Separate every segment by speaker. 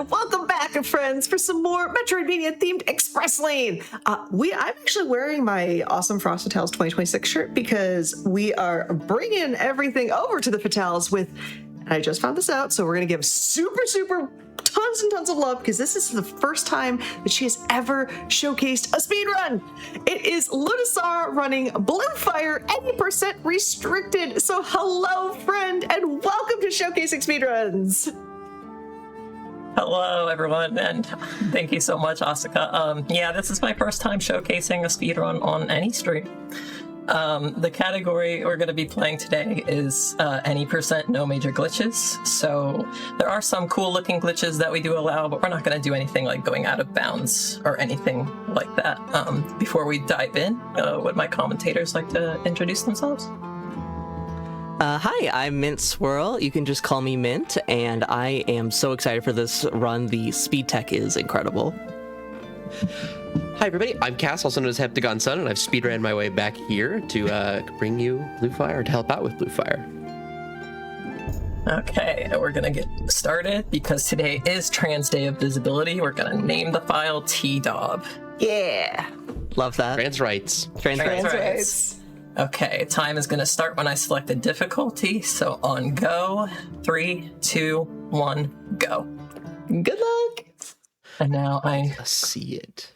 Speaker 1: and welcome back, friends, for some more Metroidvania-themed Express Lane. I'm actually wearing my awesome Frosted Tales 2026 shirt because we are bringing everything over to the Fatales with, and I just found this out, so we're going to give super tons and tons of love because this is the first time that she has ever showcased a speedrun. It is Lunasar running Blue Fire 80% restricted. So hello, friend, and welcome to Showcasing Speedruns.
Speaker 2: Hello, everyone, and thank you so much, Asuka. Yeah, this is my first time showcasing a speedrun on any stream. The category we're going to be playing today is any percent no major glitches. So there are some cool looking glitches that we do allow, but we're not going to do anything like going out of bounds or anything like that. Before we dive in, would my commentators like to introduce themselves?
Speaker 3: Hi, I'm mintswirl. You can just call me Mint, and I am so excited for this run. The speed tech is incredible.
Speaker 4: Hi everybody, I'm Cass, also known as heptagonsun, and I've speedran my way back here to bring you Blue Fire, to help out with Blue Fire.
Speaker 2: Okay, we're gonna get started because today is Trans Day of Visibility. We're gonna name the file TDOB.
Speaker 1: Yeah.
Speaker 3: Love that.
Speaker 4: Trans rights.
Speaker 3: Trans rights.
Speaker 2: Okay, time is gonna start when I select a difficulty, so on go, 3, 2, 1, go.
Speaker 1: Good luck.
Speaker 2: And now
Speaker 4: Let's see it.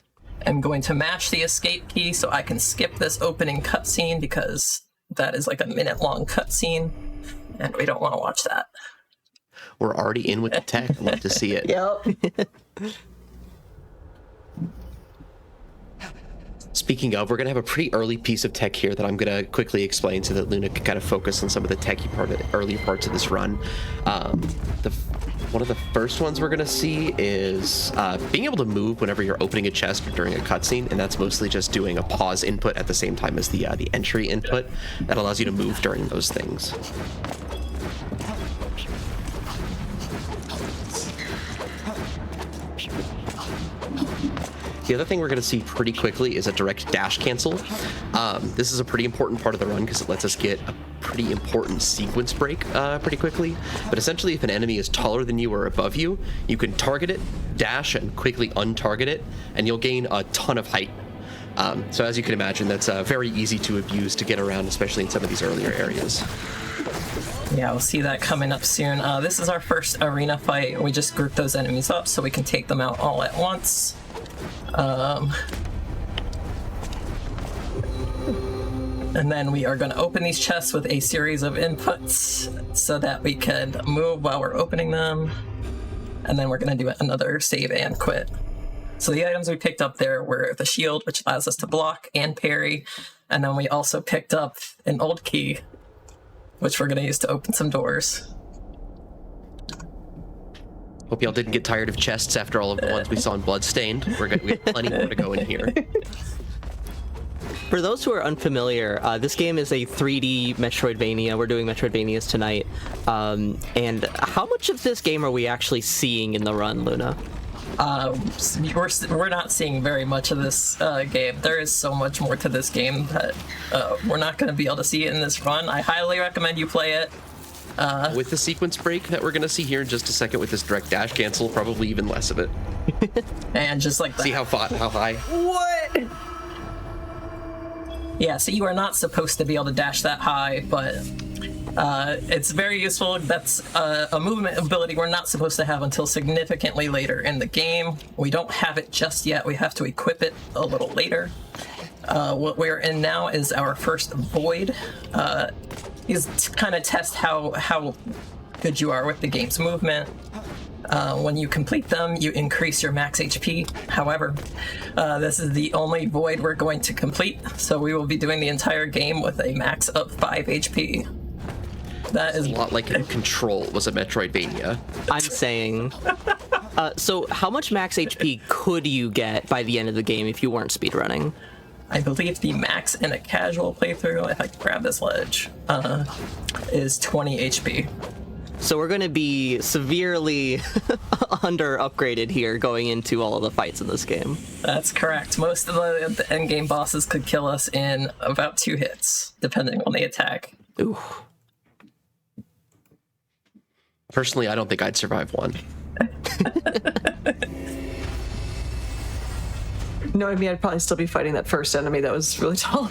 Speaker 2: I'm going to mash the escape key so I can skip this opening cutscene because that is like a minute-long cutscene, and we don't want to watch that.
Speaker 4: We're already in with the tech. I'd love to see it.
Speaker 1: Yep.
Speaker 4: Speaking of, we're going to have a pretty early piece of tech here that I'm going to quickly explain so that Luna can kind of focus on some of the techie earlier parts of this run. One of the first ones we're going to see is being able to move whenever you're opening a chest or during a cutscene, and that's mostly just doing a pause input at the same time as the entry input. That allows you to move during those things. The other thing we're going to see pretty quickly is a direct dash cancel. This is a pretty important part of the run because it lets us get a pretty important sequence break pretty quickly. But essentially, if an enemy is taller than you or above you, you can target it, dash, and quickly untarget it, and you'll gain a ton of height. So as you can imagine, that's very easy to abuse to get around, especially in some of these earlier areas.
Speaker 2: Yeah, we'll see that coming up soon. This is our first arena fight. We just group those enemies up so we can take them out all at once. And then we are going to open these chests with a series of inputs so that we can move while we're opening them. And then we're going to do another save and quit. So the items we picked up there were the shield, which allows us to block and parry. And then we also picked up an old key, which we're going to use to open some doors.
Speaker 4: Hope y'all didn't get tired of chests after all of the ones we saw in Bloodstained. We have plenty more to go in here.
Speaker 3: For those who are unfamiliar, this game is a 3D Metroidvania. We're doing Metroidvanias tonight. And how much of this game are we actually seeing in the run, Luna?
Speaker 2: We're not seeing very much of this game. There is so much more to this game that we're not going to be able to see it in this run. I highly recommend you play it.
Speaker 4: With the sequence break that we're going to see here in just a second with this direct dash cancel, probably even less of it.
Speaker 2: And just like that.
Speaker 4: See how high?
Speaker 1: What?
Speaker 2: Yeah, so you are not supposed to be able to dash that high, but it's very useful. That's a movement ability we're not supposed to have until significantly later in the game. We don't have it just yet. We have to equip it a little later. What we're in now is our first void. Is to kind of test how good you are with the game's movement. When you complete them, you increase your max HP. However, this is the only void we're going to complete, so we will be doing the entire game with a max of 5 HP. That is
Speaker 4: a lot like Control was a Metroidvania.
Speaker 3: I'm saying. So how much max HP could you get by the end of the game if you weren't speedrunning?
Speaker 2: I believe the max in a casual playthrough, if I can grab this ledge, is 20 HP.
Speaker 3: So we're going to be severely under upgraded here going into all of the fights in this game.
Speaker 2: That's correct. Most of the endgame bosses could kill us in about 2 hits, depending on the attack.
Speaker 3: Ooh.
Speaker 4: Personally, I don't think I'd survive one.
Speaker 1: Knowing me, I'd probably still be fighting that first enemy that was really tall.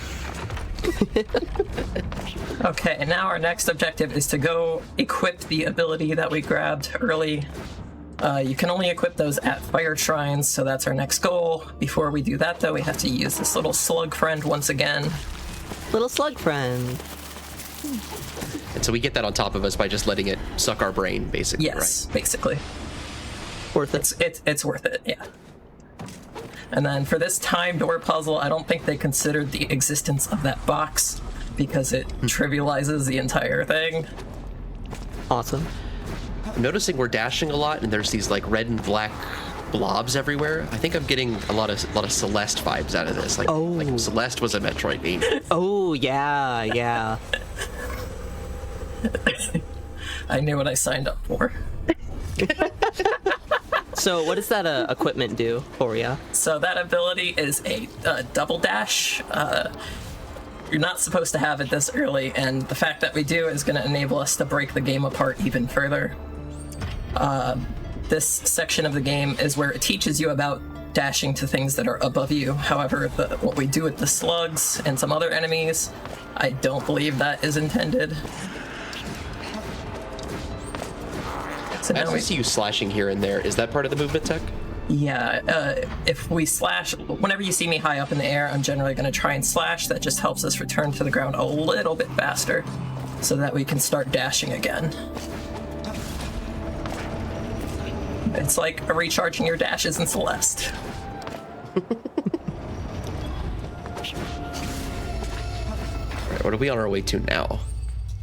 Speaker 2: Okay, and now our next objective is to go equip the ability that we grabbed early. You can only equip those at fire shrines, so that's our next goal. Before we do that, though, we have to use this little slug friend once again.
Speaker 3: Little slug friend.
Speaker 4: And so we get that on top of us by just letting it suck our brain, basically,
Speaker 2: Yes, basically.
Speaker 3: Worth it.
Speaker 2: It's worth it, yeah. And then for this time door puzzle, I don't think they considered the existence of that box because it trivializes the entire thing.
Speaker 3: Awesome.
Speaker 4: I'm noticing we're dashing a lot, and there's these like red and black blobs everywhere. I think I'm getting a lot of Celeste vibes out of this. Like, like Celeste was a Metroidvania.
Speaker 3: Oh, yeah.
Speaker 2: I knew what I signed up for.
Speaker 3: So what does that equipment do for you?
Speaker 2: So that ability is a double dash. You're not supposed to have it this early, and the fact that we do is going to enable us to break the game apart even further. This section of the game is where it teaches you about dashing to things that are above you. However, what we do with the slugs and some other enemies, I don't believe that is intended. So
Speaker 4: I
Speaker 2: now
Speaker 4: also see you slashing here and there. Is that part of the movement tech?
Speaker 2: Yeah, if we slash, whenever you see me high up in the air, I'm generally going to try and slash. That just helps us return to the ground a little bit faster so that we can start dashing again. It's like recharging your dashes in Celeste.
Speaker 4: Alright, what are we on our way to now?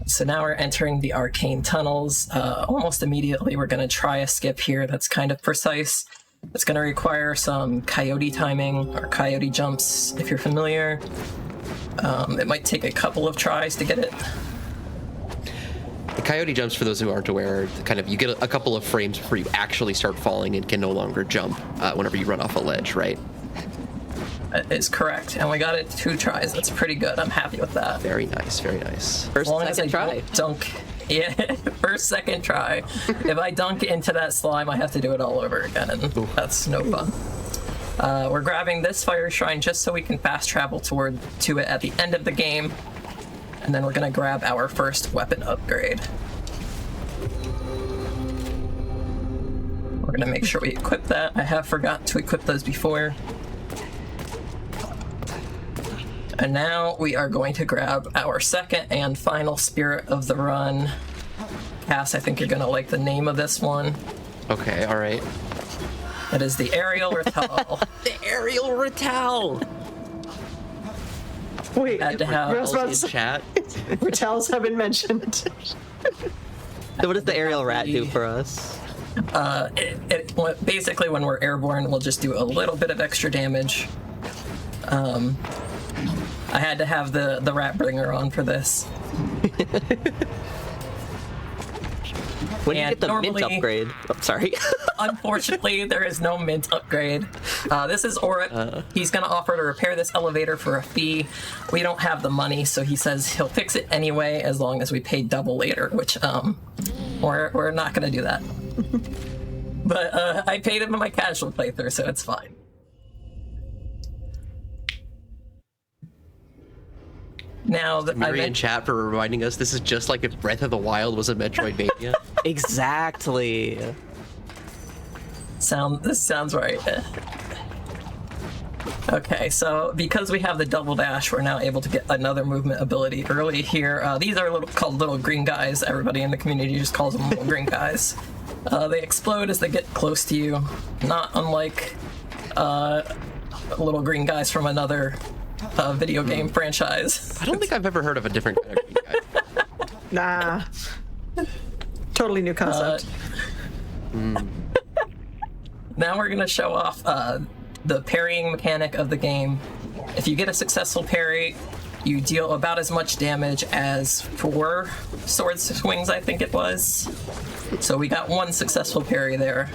Speaker 2: So now we're entering the arcane tunnels. Almost immediately, we're going to try a skip here that's kind of precise. It's going to require some coyote timing, or coyote jumps, if you're familiar. It might take a couple of tries to get it.
Speaker 4: The coyote jumps, for those who aren't aware, kind of you get a couple of frames before you actually start falling and can no longer jump whenever you run off a ledge, right?
Speaker 2: That is correct, and we got it 2 tries. That's pretty good. I'm happy with that.
Speaker 4: Very nice, very nice.
Speaker 3: First,
Speaker 2: As long as I
Speaker 3: second try.
Speaker 2: don't dunk. Yeah, first, second try. If I dunk into that slime, I have to do it all over again, and that's no fun. We're grabbing this fire shrine just so we can fast travel to it at the end of the game, and then we're gonna grab our first weapon upgrade. We're gonna make sure we equip that. I have forgot to equip those before. And now we are going to grab our second and final spirit of the run. Cass, I think you're gonna like the name of this one.
Speaker 4: Okay, alright.
Speaker 2: It is the aerial Ratal.
Speaker 3: The aerial Ratal.
Speaker 1: Wait,
Speaker 2: Had to have
Speaker 4: In chat.
Speaker 1: Ratels have been mentioned.
Speaker 3: So what does the aerial rat do for us?
Speaker 2: Basically, when we're airborne, we'll just do a little bit of extra damage. I had to have the rat bringer on for this.
Speaker 3: When do you
Speaker 2: And
Speaker 3: get the mint
Speaker 2: normally-
Speaker 3: upgrade? Oh, sorry.
Speaker 2: Unfortunately, there is no mint upgrade. This is Auric. He's going to offer to repair this elevator for a fee. We don't have the money, so he says he'll fix it anyway as long as we pay double later, which we're not going to do that. But I paid him in my casual playthrough, so it's fine. Now that
Speaker 4: Mary in chat for reminding us this is just like if Breath of the Wild was a Metroidvania.
Speaker 3: Exactly.
Speaker 2: This sounds right. Okay, so because we have the double dash, we're now able to get another movement ability early here. These are called little green guys. Everybody in the community just calls them little green guys. They explode as they get close to you, not unlike little green guys from another video game franchise.
Speaker 4: I don't think I've ever heard of a different kind of green guy.
Speaker 1: Nah. Totally new concept.
Speaker 2: Now we're going to show off the parrying mechanic of the game. If you get a successful parry, you deal about as much damage as 4 sword swings, I think it was. So we got 1 successful parry there.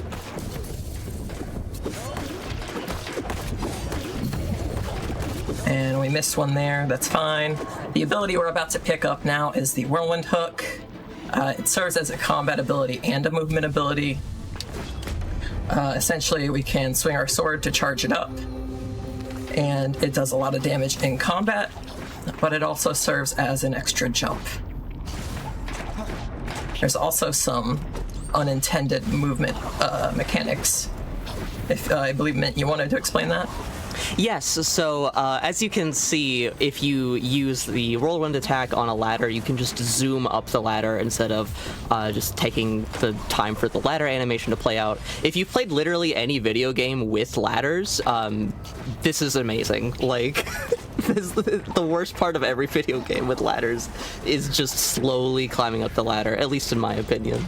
Speaker 2: And we missed 1 there, that's fine. The ability we're about to pick up now is the Whirlwind Hook. It serves as a combat ability and a movement ability. Essentially, we can swing our sword to charge it up, and it does a lot of damage in combat, but it also serves as an extra jump. There's also some unintended movement mechanics. If I believe, Mint, you wanted to explain that?
Speaker 3: Yes, so as you can see, if you use the whirlwind attack on a ladder, you can just zoom up the ladder instead of just taking the time for the ladder animation to play out. If you've played literally any video game with ladders, this is amazing. Like, the worst part of every video game with ladders is just slowly climbing up the ladder, at least in my opinion.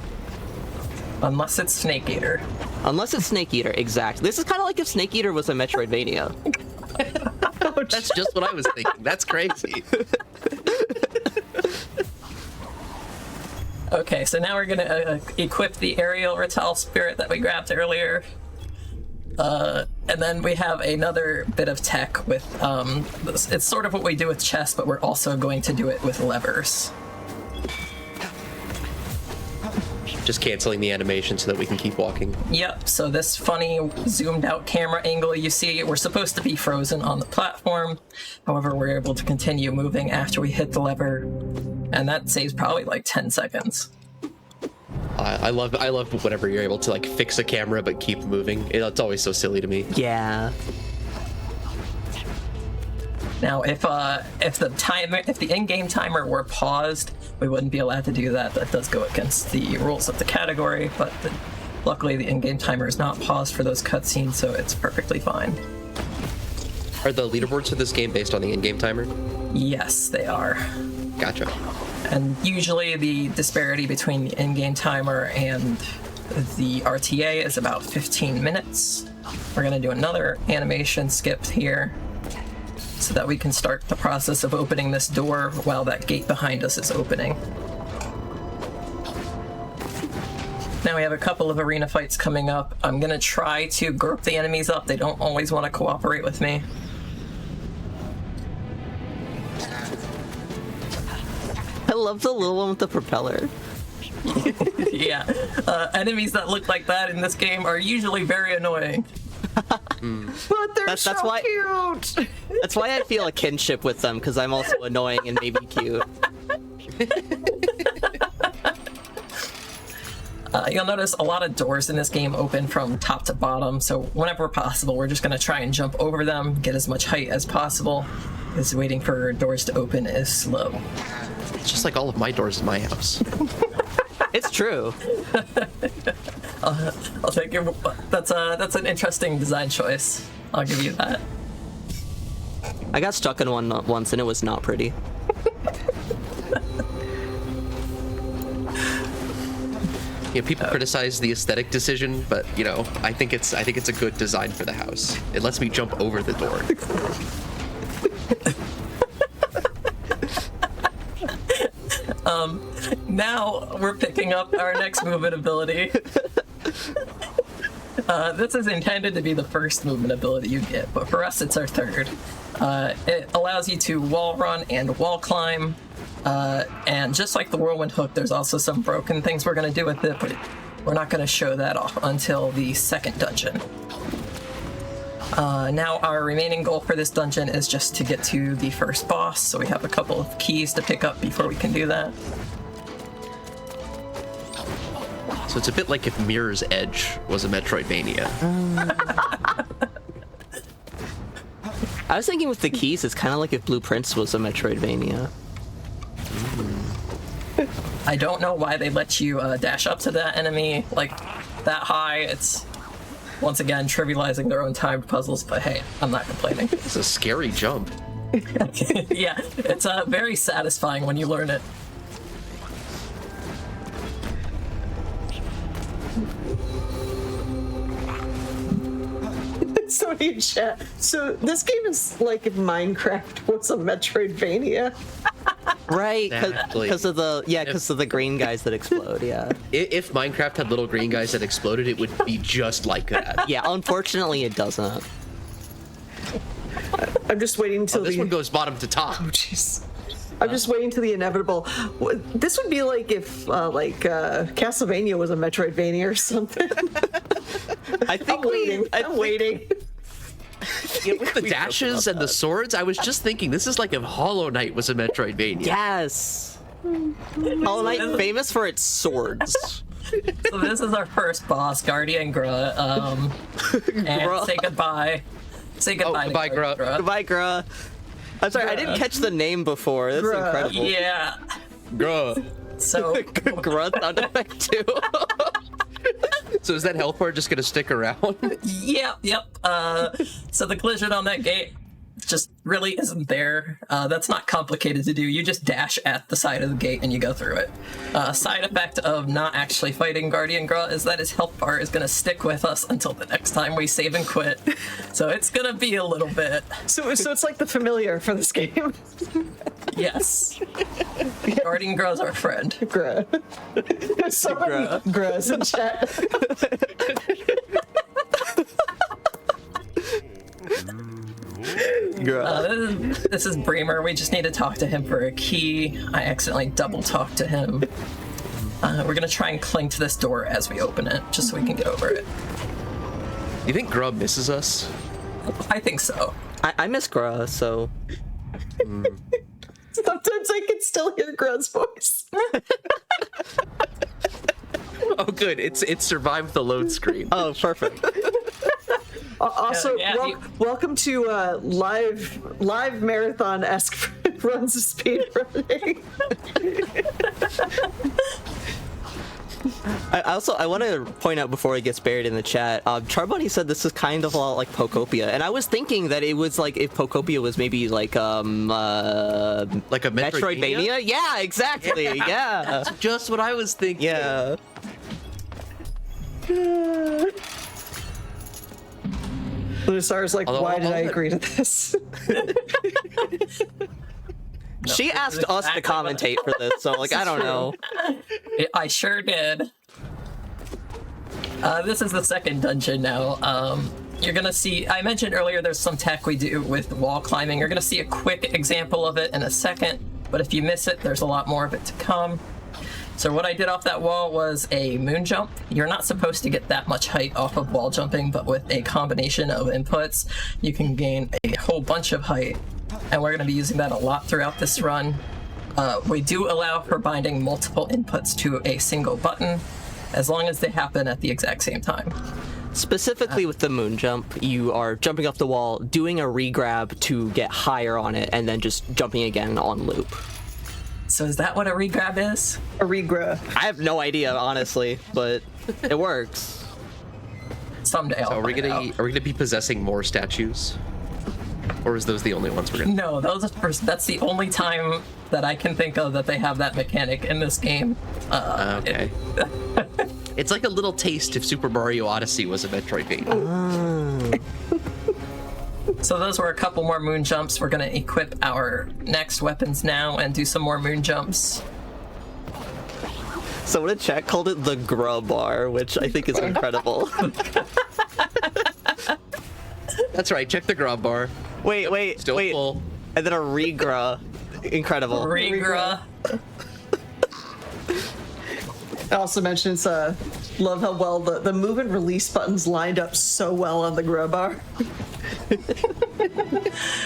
Speaker 2: Unless it's Snake Eater.
Speaker 3: Unless it's Snake Eater, exactly. This is kind of like if Snake Eater was a Metroidvania.
Speaker 4: That's just what I was thinking. That's crazy.
Speaker 2: Okay, so now we're gonna equip the aerial Rattal Spirit that we grabbed earlier. And then we have another bit of tech with, it's sort of what we do with chess, but we're also going to do it with levers.
Speaker 4: Just canceling the animation so that we can keep walking.
Speaker 2: Yep, so this funny zoomed out camera angle you see, we're supposed to be frozen on the platform. However, we're able to continue moving after we hit the lever, and that saves probably like 10 seconds.
Speaker 4: I love whenever you're able to like fix a camera but keep moving. It's always so silly to me.
Speaker 3: Yeah.
Speaker 2: Now, if the in-game timer were paused, we wouldn't be allowed to do that. That does go against the rules of the category, but luckily the in-game timer is not paused for those cutscenes, so it's perfectly fine.
Speaker 4: Are the leaderboards for this game based on the in-game timer?
Speaker 2: Yes, they are.
Speaker 4: Gotcha.
Speaker 2: And usually the disparity between the in-game timer and the RTA is about 15 minutes. We're going to do another animation skip here so that we can start the process of opening this door while that gate behind us is opening. Now we have a couple of arena fights coming up. I'm going to try to group the enemies up. They don't always want to cooperate with me.
Speaker 3: I love the little one with the propeller.
Speaker 2: Yeah, enemies that look like that in this game are usually very annoying.
Speaker 1: But they're
Speaker 3: That's
Speaker 1: so
Speaker 3: why-
Speaker 1: cute.
Speaker 3: That's why I feel a kinship with them, because I'm also annoying and maybe cute.
Speaker 2: You'll notice a lot of doors in this game open from top to bottom, so whenever possible, we're just going to try and jump over them, get as much height as possible, because waiting for doors to open is slow.
Speaker 4: It's just like all of my doors in my house.
Speaker 3: It's true.
Speaker 2: I'll take your. That's an interesting design choice. I'll give you that.
Speaker 3: I got stuck in one once and it was not pretty.
Speaker 4: You know, people criticize the aesthetic decision, but you know, I think it's a good design for the house. It lets me jump over the door.
Speaker 2: Now we're picking up our next movement ability. This is intended to be the first movement ability you get, but for us it's our third. It allows you to wall run and wall climb, and just like the whirlwind hook, there's also some broken things we're going to do with it, but we're not going to show that off until the second dungeon. Now our remaining goal for this dungeon is just to get to the first boss, so we have a couple of keys to pick up before we can do that.
Speaker 4: So it's a bit like if Mirror's Edge was a Metroidvania.
Speaker 3: I was thinking with the keys, it's kind of like if Blueprints was a Metroidvania.
Speaker 2: I don't know why they let you dash up to that enemy like that high. It's once again trivializing their own timed puzzles, but hey, I'm not complaining.
Speaker 4: It's a scary jump.
Speaker 2: Yeah, it's very satisfying when you learn it.
Speaker 1: Somebody in chat. So this game is like if Minecraft was a Metroidvania.
Speaker 3: Right,
Speaker 4: Exactly.
Speaker 3: because of the green guys that explode, yeah.
Speaker 4: If Minecraft had little green guys that exploded, it would be just like that.
Speaker 3: Yeah, unfortunately it doesn't.
Speaker 1: I'm just waiting until
Speaker 4: This one goes bottom to top.
Speaker 1: Jeez. I'm just waiting to the inevitable. This would be like if Castlevania was a Metroidvania or something.
Speaker 3: I think
Speaker 1: I'm waiting.
Speaker 4: With the dashes and the swords, I was just thinking this is like if Hollow Knight was a Metroidvania.
Speaker 3: Yes. Hollow Knight famous for its swords.
Speaker 2: So this is our first boss, Guardian Gruh. And say goodbye. Say goodbye.
Speaker 4: Goodbye, Gruh.
Speaker 3: Goodbye, Gruh. I'm sorry, I didn't catch the name before. That's
Speaker 1: Gruh.
Speaker 3: incredible.
Speaker 2: Yeah.
Speaker 4: Gruh.
Speaker 2: So
Speaker 3: Gruh sound effect too.
Speaker 4: So is that health bar just gonna stick around?
Speaker 2: yep. So the collision on that gate just really isn't there. That's not complicated to do. You just dash at the side of the gate and you go through it. Side effect of not actually fighting Guardian Gruh is that his health bar is going to stick with us until the next time we save and quit. So it's going to be a little bit.
Speaker 1: So it's like the familiar for this game.
Speaker 2: Yes. Guardian Gruh's our friend.
Speaker 1: Gruh. There's so many Gruhs in chat.
Speaker 2: This is Bremer. We just need to talk to him for a key. I accidentally double talked to him. We're gonna try and cling to this door as we open it, just so we can get over it.
Speaker 4: You think Grub misses us?
Speaker 2: I think so.
Speaker 3: I miss Gruh, so...
Speaker 1: Sometimes I can still hear Gruh's voice.
Speaker 4: Oh, good. It survived the load screen.
Speaker 3: Oh, perfect.
Speaker 1: Also,
Speaker 2: Yeah,
Speaker 1: welcome to live marathon-esque runs of speed running.
Speaker 3: I want to point out before it gets buried in the chat, Charbunny said this is kind of a lot like Pokopia, and I was thinking that it was like if Pokopia was maybe like
Speaker 4: Like a
Speaker 3: Metroidvania? Yeah, exactly. Yeah.
Speaker 4: That's just what I was thinking.
Speaker 3: Yeah.
Speaker 1: Lunisar's like,
Speaker 4: Although
Speaker 1: why
Speaker 4: I'll
Speaker 1: did I
Speaker 4: let-
Speaker 1: agree to this?
Speaker 3: She asked us to
Speaker 2: exactly
Speaker 3: commentate for this, so like I don't know.
Speaker 2: I sure did. This is the second dungeon now. You're gonna see, I mentioned earlier there's some tech we do with wall climbing. You're gonna see a quick example of it in a second, but if you miss it, there's a lot more of it to come. So what I did off that wall was a moon jump. You're not supposed to get that much height off of wall jumping, but with a combination of inputs, you can gain a whole bunch of height. And we're gonna be using that a lot throughout this run. We do allow for binding multiple inputs to a single button, as long as they happen at the exact same time.
Speaker 3: Specifically with the moon jump, you are jumping off the wall, doing a regrab to get higher on it, and then just jumping again on loop.
Speaker 2: So is that what a regrab is?
Speaker 1: A regruh.
Speaker 3: I have no idea, honestly, but it works.
Speaker 2: Someday I'll
Speaker 4: So are we
Speaker 2: find
Speaker 4: gonna
Speaker 2: out.
Speaker 4: be possessing more statues, or is those the only ones we're gonna?
Speaker 2: No, that's the only time that I can think of that they have that mechanic in this game.
Speaker 4: Okay. It's like a little taste if Super Mario Odyssey was a Metroidvania.
Speaker 2: So those were a couple more moon jumps. We're gonna equip our next weapons now and do some more moon jumps.
Speaker 3: Someone in chat called it the Gruh bar, which I think is incredible.
Speaker 4: That's right. Check the grub bar.
Speaker 3: wait,
Speaker 4: Still
Speaker 3: wait.
Speaker 4: full.
Speaker 3: And then a regruh. Incredible.
Speaker 2: Regruh.
Speaker 1: I also mentioned love how well the move and release buttons lined up so well on the Gruh bar.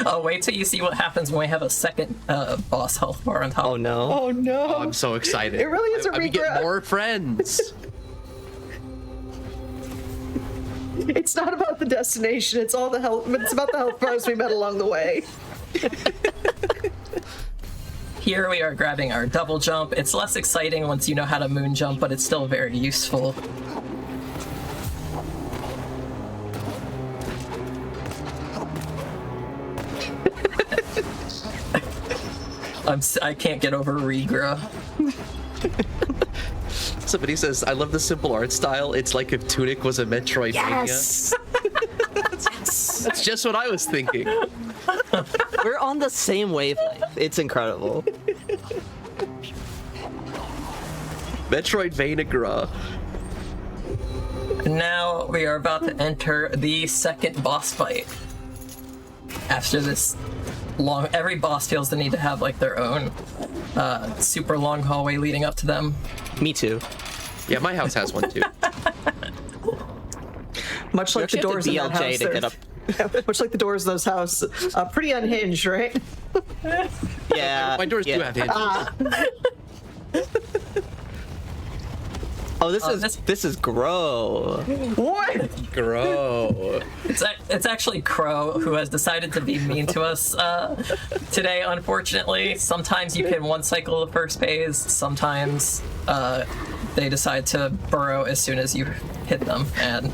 Speaker 2: Oh, wait till you see what happens when we have a second boss health bar on top.
Speaker 3: Oh no.
Speaker 1: Oh no!
Speaker 4: I'm so excited.
Speaker 1: It really is a
Speaker 4: We get
Speaker 1: regret.
Speaker 4: more friends.
Speaker 1: It's not about the destination. It's all the health. It's about the health bars we met along the way.
Speaker 2: Here we are grabbing our double jump. It's less exciting once you know how to moon jump, but it's still very useful. I can't get over regruh.
Speaker 4: Somebody says, "I love the simple art style. It's like if Tunic was a Metroidvania."
Speaker 1: Yes.
Speaker 4: That's just what I was thinking.
Speaker 3: We're on the same wavelength. It's incredible.
Speaker 4: Metroidvania Gruh.
Speaker 2: Now we are about to enter the second boss fight. After this long, every boss feels the need to have like their own super long hallway leading up to them.
Speaker 3: Me too.
Speaker 4: Yeah, my house has one too.
Speaker 1: Much like the
Speaker 3: actually have
Speaker 1: doors
Speaker 3: to
Speaker 1: in that
Speaker 3: BLJ
Speaker 1: house.
Speaker 3: to get up.
Speaker 1: Yeah, much like the doors in those houses. Pretty unhinged, right?
Speaker 3: Yeah.
Speaker 4: My doors do have hinges.
Speaker 3: Oh, this is Grow.
Speaker 1: What?
Speaker 4: Grow.
Speaker 2: It's actually Crow who has decided to be mean to us today, unfortunately. Sometimes you can one cycle the first phase, sometimes they decide to burrow as soon as you hit them, and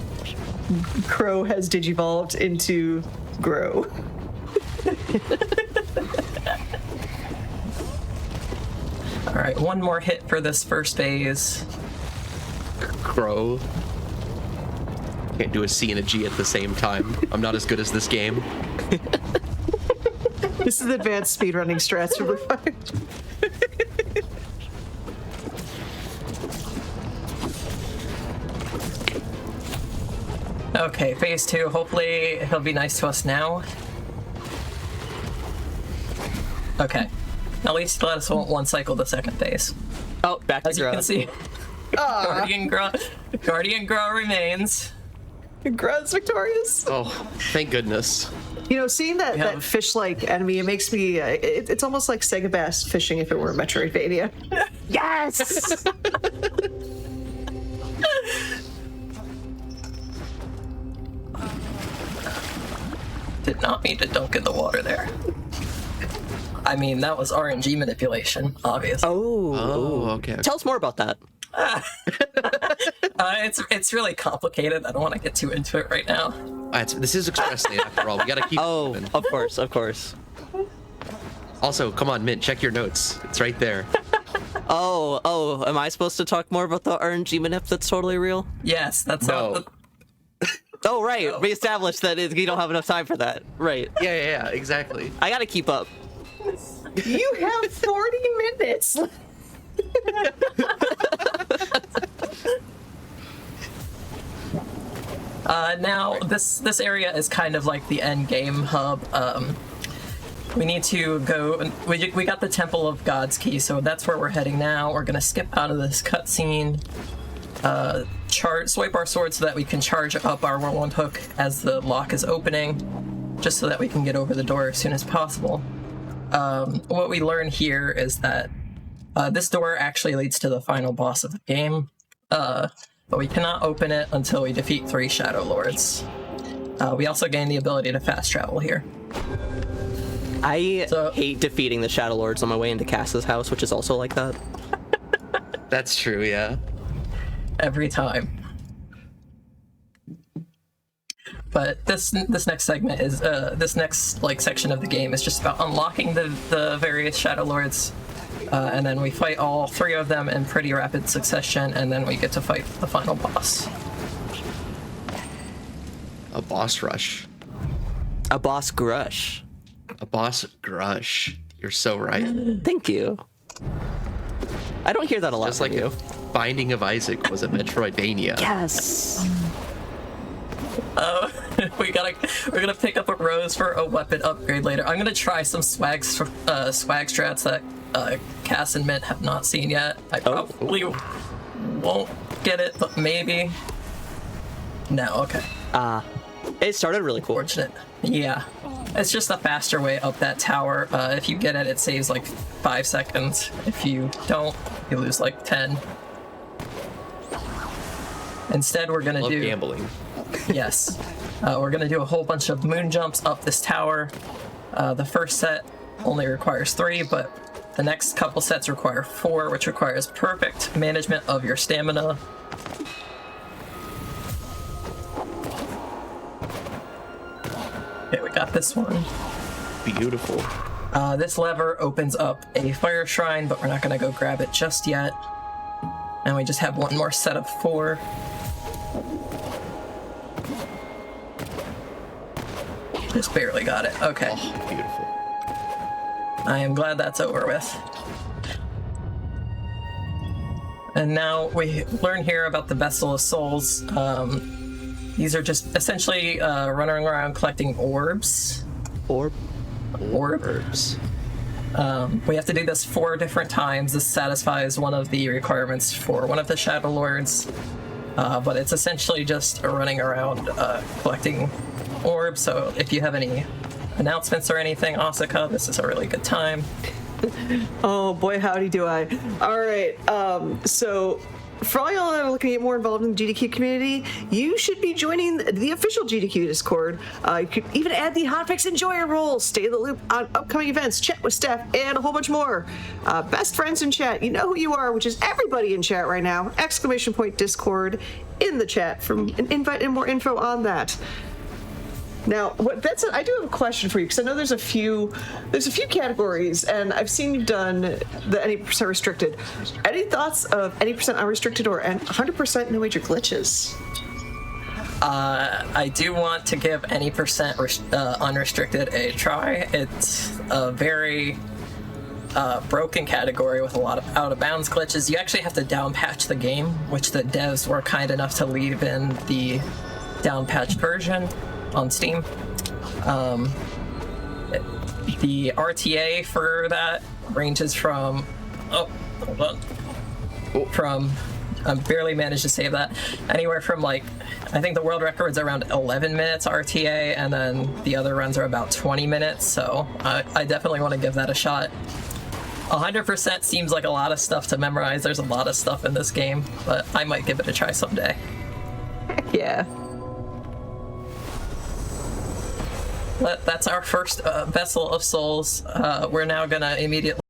Speaker 1: Crow has digivolved into Grow.
Speaker 2: Alright, one more hit for this first phase.
Speaker 4: Grow. Can't do a C and a G at the same time. I'm not as good as this game.
Speaker 1: This is advanced speedrunning strats for the
Speaker 2: Okay, phase 2. Hopefully he'll be nice to us now. Okay. At least let us one cycle the second phase.
Speaker 3: Oh, back to
Speaker 2: As you
Speaker 3: Grow.
Speaker 2: can see, Guardian Gruh remains.
Speaker 1: Grow's victorious.
Speaker 4: Oh, thank goodness.
Speaker 1: You know, seeing that
Speaker 2: have-
Speaker 1: fish-like enemy, it makes me. It's almost like Sega Bass fishing if it were Metroidvania. Yes.
Speaker 2: Did not mean to dunk in the water there. I mean, that was RNG manipulation, obviously.
Speaker 4: Oh, okay.
Speaker 3: Tell us more about that.
Speaker 2: It's really complicated. I don't want to get too into it right now.
Speaker 4: This is Express Lane after all. We gotta keep
Speaker 3: Oh,
Speaker 4: moving.
Speaker 3: of course, of course.
Speaker 4: Also, come on, Mint, check your notes. It's right there.
Speaker 3: Oh, am I supposed to talk more about the RNG manip that's totally real?
Speaker 2: Yes, that's
Speaker 4: No.
Speaker 2: all.
Speaker 3: Oh, right. We established that you don't have enough time for that. Right.
Speaker 4: Yeah, exactly.
Speaker 3: I gotta keep up.
Speaker 1: You have 40 minutes.
Speaker 2: Now this area is kind of like the end game hub. We need to go. We got the Temple of God's Key, so that's where we're heading now. We're gonna skip out of this cutscene. Swipe our sword so that we can charge up our whirlwind hook as the lock is opening, just so that we can get over the door as soon as possible. What we learn here is that this door actually leads to the final boss of the game, but we cannot open it until we defeat 3 Shadow Lords. We also gain the ability to fast travel here.
Speaker 3: I hate defeating the Shadow Lords on my way into Cass's house, which is also like that.
Speaker 4: That's true, yeah.
Speaker 2: Every time. But this next segment is this next section of the game is just about unlocking the various Shadow Lords, and then we fight all 3 of them in pretty rapid succession, and then we get to fight the final boss.
Speaker 4: A boss rush.
Speaker 3: A boss grush.
Speaker 4: A boss grush. You're so right.
Speaker 3: Thank you. I don't hear that a lot.
Speaker 4: Just like
Speaker 3: from you.
Speaker 4: if Binding of Isaac was a Metroidvania.
Speaker 3: Yes.
Speaker 2: We're gonna pick up a rose for a weapon upgrade later. I'm gonna try some swag strats that Cass and Mint have not seen yet. I probably won't get it, but maybe. No, okay.
Speaker 3: It started really cool.
Speaker 2: Fortunate. Yeah. It's just a faster way up that tower. If you get it, it saves like 5 seconds. If you don't, you lose like 10. Instead, we're gonna
Speaker 4: Love
Speaker 2: do
Speaker 4: gambling.
Speaker 2: yes. We're gonna do a whole bunch of moon jumps up this tower. The first set only requires 3, but the next couple sets require 4, which requires perfect management of your stamina. Okay, we got this one.
Speaker 4: Beautiful.
Speaker 2: This lever opens up a fire shrine, but we're not gonna go grab it just yet. And we just have one more set of 4. Just barely got it. Okay.
Speaker 4: Oh, beautiful.
Speaker 2: I am glad that's over with. And now we learn here about the Vessel of Souls. These are just essentially running around collecting orbs.
Speaker 4: Orbs.
Speaker 2: We have to do this 4 different times. This satisfies one of the requirements for one of the Shadow Lords. but it's essentially just running around collecting orbs. So if you have any announcements or anything, Asuka, this is a really good time.
Speaker 1: Oh boy, howdy do I. All right, so for all y'all that are looking to get more involved in the GDQ community, you should be joining the official GDQ Discord. You could even add the Hotfix Enjoyer role, stay in the loop on upcoming events, chat with staff, and a whole bunch more. Best friends in chat, you know who you are, which is everybody in chat right now. ! Discord in the chat from an invite and more info on that. Now, I do have a question for you because I know there's a few categories, and I've seen you've done the any percent restricted. Any thoughts of any percent unrestricted or 100% no major glitches?
Speaker 2: I do want to give any percent unrestricted a try. It's a very broken category with a lot of out of bounds glitches. You actually have to down patch the game, which the devs were kind enough to leave in the down patched version on Steam. The RTA for that ranges from I barely managed to save that. Anywhere from I think the world record's around 11 minutes RTA, and then the other runs are about 20 minutes, so I definitely want to give that a shot. 100% seems like a lot of stuff to memorize. There's a lot of stuff in this game, but I might give it a try someday.
Speaker 1: Heck yeah.
Speaker 2: But that's our first Vessel of Souls. We're now gonna immediately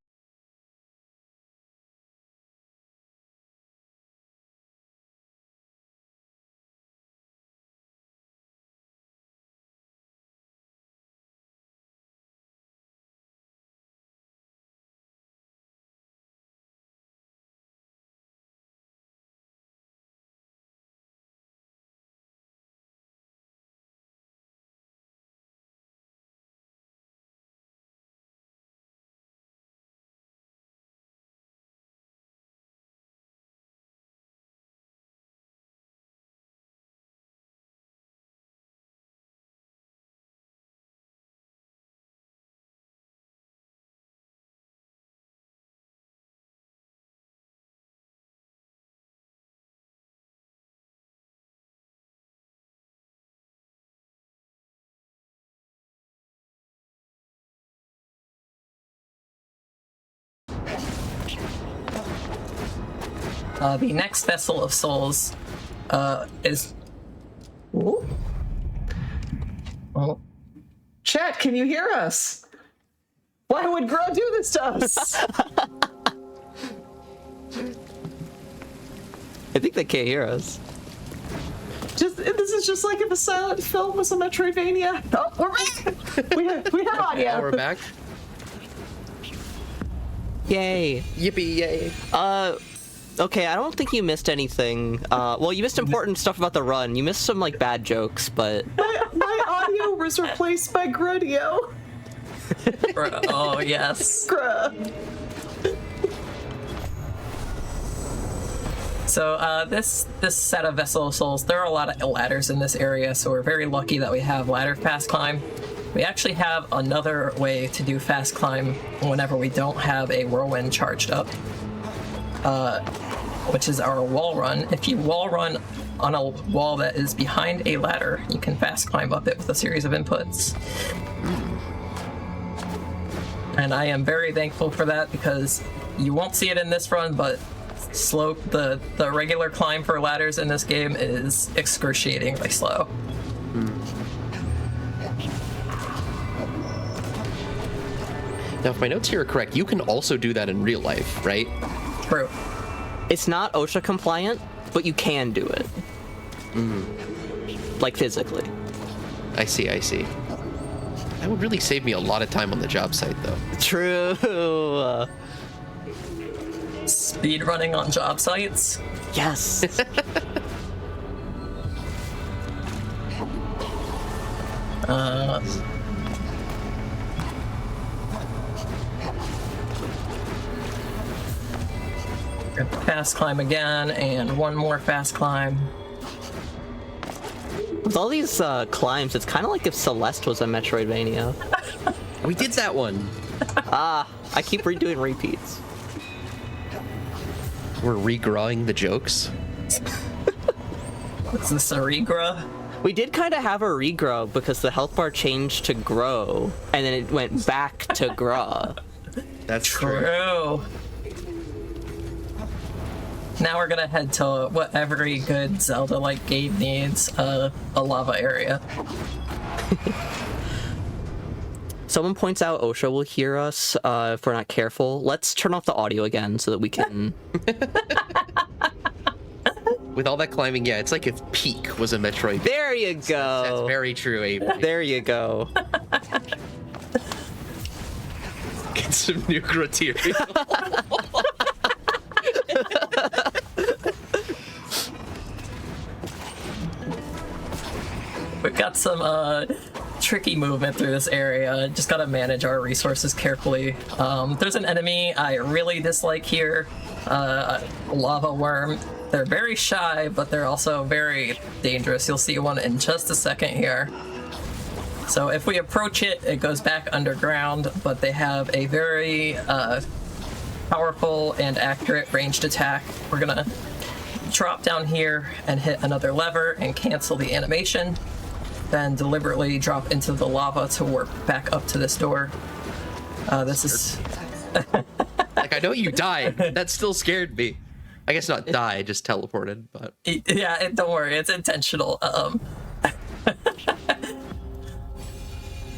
Speaker 2: the next Vessel of Souls is.
Speaker 1: Ooh.
Speaker 2: Oh.
Speaker 1: Chat, can you hear us? Why would Gruh do this to us?
Speaker 3: I think they can't hear us.
Speaker 1: This is just like if a silent film was a Metroidvania. Oh, we're back. we have audio.
Speaker 4: Yeah, we're back.
Speaker 3: Yay.
Speaker 4: Yippee, yay.
Speaker 3: Okay, I don't think you missed anything. Well, you missed important stuff about the run. You missed some, bad jokes, but...
Speaker 1: My audio was replaced by Grudio.
Speaker 2: Oh, yes.
Speaker 1: Gruh.
Speaker 2: So this set of Vessel of Souls, there are a lot of ladders in this area, so we're very lucky that we have ladder fast climb. We actually have another way to do fast climb whenever we don't have a whirlwind charged up, which is our wall run. If you wall run on a wall that is behind a ladder, you can fast climb up it with a series of inputs. And I am very thankful for that because you won't see it in this run, but the regular climb for ladders in this game is excruciatingly slow.
Speaker 4: Now, if my notes here are correct, you can also do that in real life, right?
Speaker 2: True.
Speaker 3: It's not OSHA compliant, but you can do it. Physically.
Speaker 4: I see. That would really save me a lot of time on the job site, though.
Speaker 3: True.
Speaker 2: Speed running on job sites.
Speaker 3: Yes.
Speaker 2: Fast climb again, and one more fast climb.
Speaker 3: With all these climbs, it's kind of like if Celeste was a Metroidvania.
Speaker 4: We did that one.
Speaker 3: I keep redoing repeats.
Speaker 4: We're regrowing the jokes.
Speaker 2: Is this a regrow?
Speaker 3: We did kind of have a regrow because the health bar changed to grow, and then it went back to gruh.
Speaker 4: That's true.
Speaker 2: True. Now we're gonna head to what every good Zelda-like game needs, a lava area.
Speaker 3: Someone points out OSHA will hear us if we're not careful. Let's turn off the audio again so that we can...
Speaker 4: With all that climbing, yeah, it's like if Peak was a Metroid.
Speaker 3: There you go.
Speaker 4: That's very true, Avery.
Speaker 3: There you go.
Speaker 4: Get some new material.
Speaker 2: We've got some tricky movement through this area. Just gotta manage our resources carefully. There's an enemy I really dislike here, a lava worm. They're very shy, but they're also very dangerous. You'll see one in just a second here. So if we approach it, it goes back underground, but they have a very powerful and accurate ranged attack. We're gonna drop down here and hit another lever and cancel the animation, then deliberately drop into the lava to warp back up to this door. This is...
Speaker 4: Like, I know you died. That still scared me. I guess not die, just teleported, but...
Speaker 2: Yeah, don't worry, it's intentional.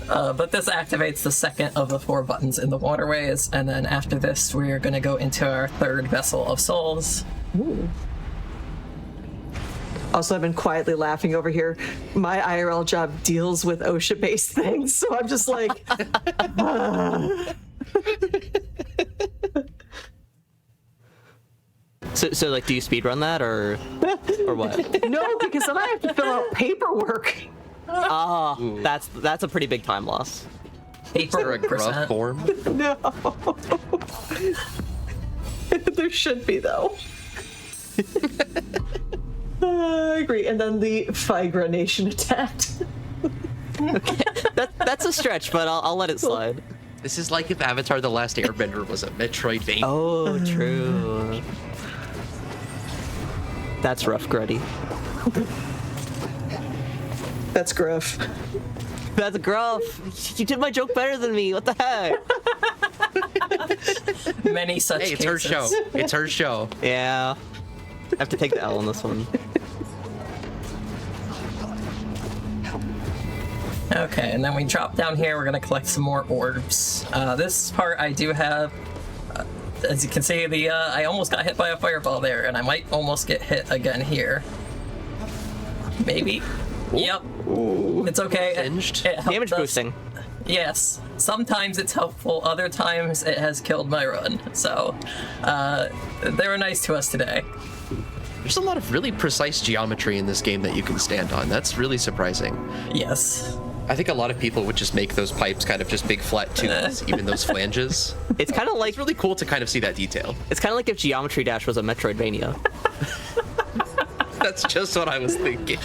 Speaker 2: But this activates the second of the 4 buttons in the waterways, and then after this, we're going to go into our third vessel of souls.
Speaker 1: Ooh. Also, I've been quietly laughing over here. My IRL job deals with OSHA-based things, so I'm just like...
Speaker 3: So like, do you speedrun that, or what?
Speaker 1: No, because then I have to fill out paperwork.
Speaker 3: Ah, that's a pretty big time loss.
Speaker 4: For a gruff form?
Speaker 1: No. There should be, though. I agree. And then the Figra Nation attacked.
Speaker 3: Okay, that's a stretch, but I'll let it slide.
Speaker 4: This is like if Avatar: The Last Airbender was a Metroidvania.
Speaker 3: Oh, true. That's rough, Gruddy.
Speaker 1: That's gruff.
Speaker 3: That's gruff. You did my joke better than me. What the heck?
Speaker 2: Many such
Speaker 4: Hey, it's
Speaker 2: cases.
Speaker 4: her show. It's her show.
Speaker 3: Yeah. I have to take the L on this one.
Speaker 2: Okay, and then we drop down here. We're gonna collect some more orbs. This part I do have, as you can see, I almost got hit by a fireball there, and I might almost get hit again here. Maybe. Yep.
Speaker 1: Ooh.
Speaker 2: It's okay.
Speaker 4: Singed.
Speaker 2: It helped
Speaker 3: Damage
Speaker 2: us.
Speaker 3: boosting.
Speaker 2: Yes. Sometimes it's helpful. Other times it has killed my run. So, they were nice to us today.
Speaker 4: There's a lot of really precise geometry in this game that you can stand on. That's really surprising.
Speaker 2: Yes.
Speaker 4: I think a lot of people would just make those pipes kind of just big flat tubes, even those flanges.
Speaker 3: It's kind of like
Speaker 4: It's really cool to kind of see that detail.
Speaker 3: It's kind of like if Geometry Dash was a Metroidvania.
Speaker 4: That's just what I was thinking.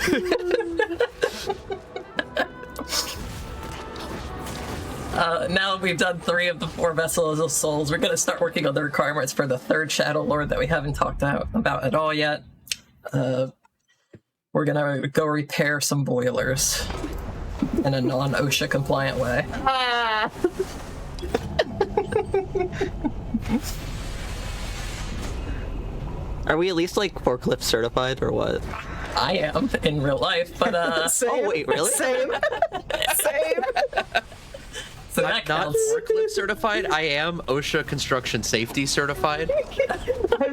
Speaker 2: Now that we've done 3 of the 4 vessels of souls, we're going to start working on the requirements for the 3rd Shadow Lord that we haven't talked about at all yet. We're going to go repair some boilers in a non-OSHA compliant way.
Speaker 3: Are we at least like forklift certified or what?
Speaker 2: I am in real life, but
Speaker 1: Same.
Speaker 3: Oh, wait, really?
Speaker 1: Same. Same.
Speaker 2: so that
Speaker 4: Not
Speaker 2: counts.
Speaker 4: forklift certified. I am OSHA construction safety certified.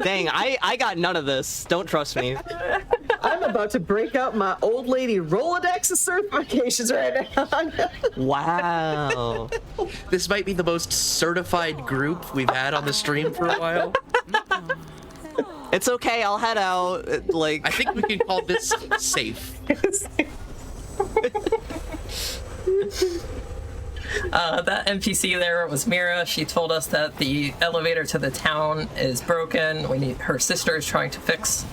Speaker 3: Dang, I got none of this. Don't trust me.
Speaker 1: I'm about to break out my old lady Rolodex of certifications right now.
Speaker 3: Wow.
Speaker 4: This might be the most certified group we've had on the stream for a while.
Speaker 3: It's okay, I'll head out.
Speaker 4: I think we can call this safe.
Speaker 2: That NPC there was Mira. She told us that the elevator to the town is broken. Her sister is trying to fix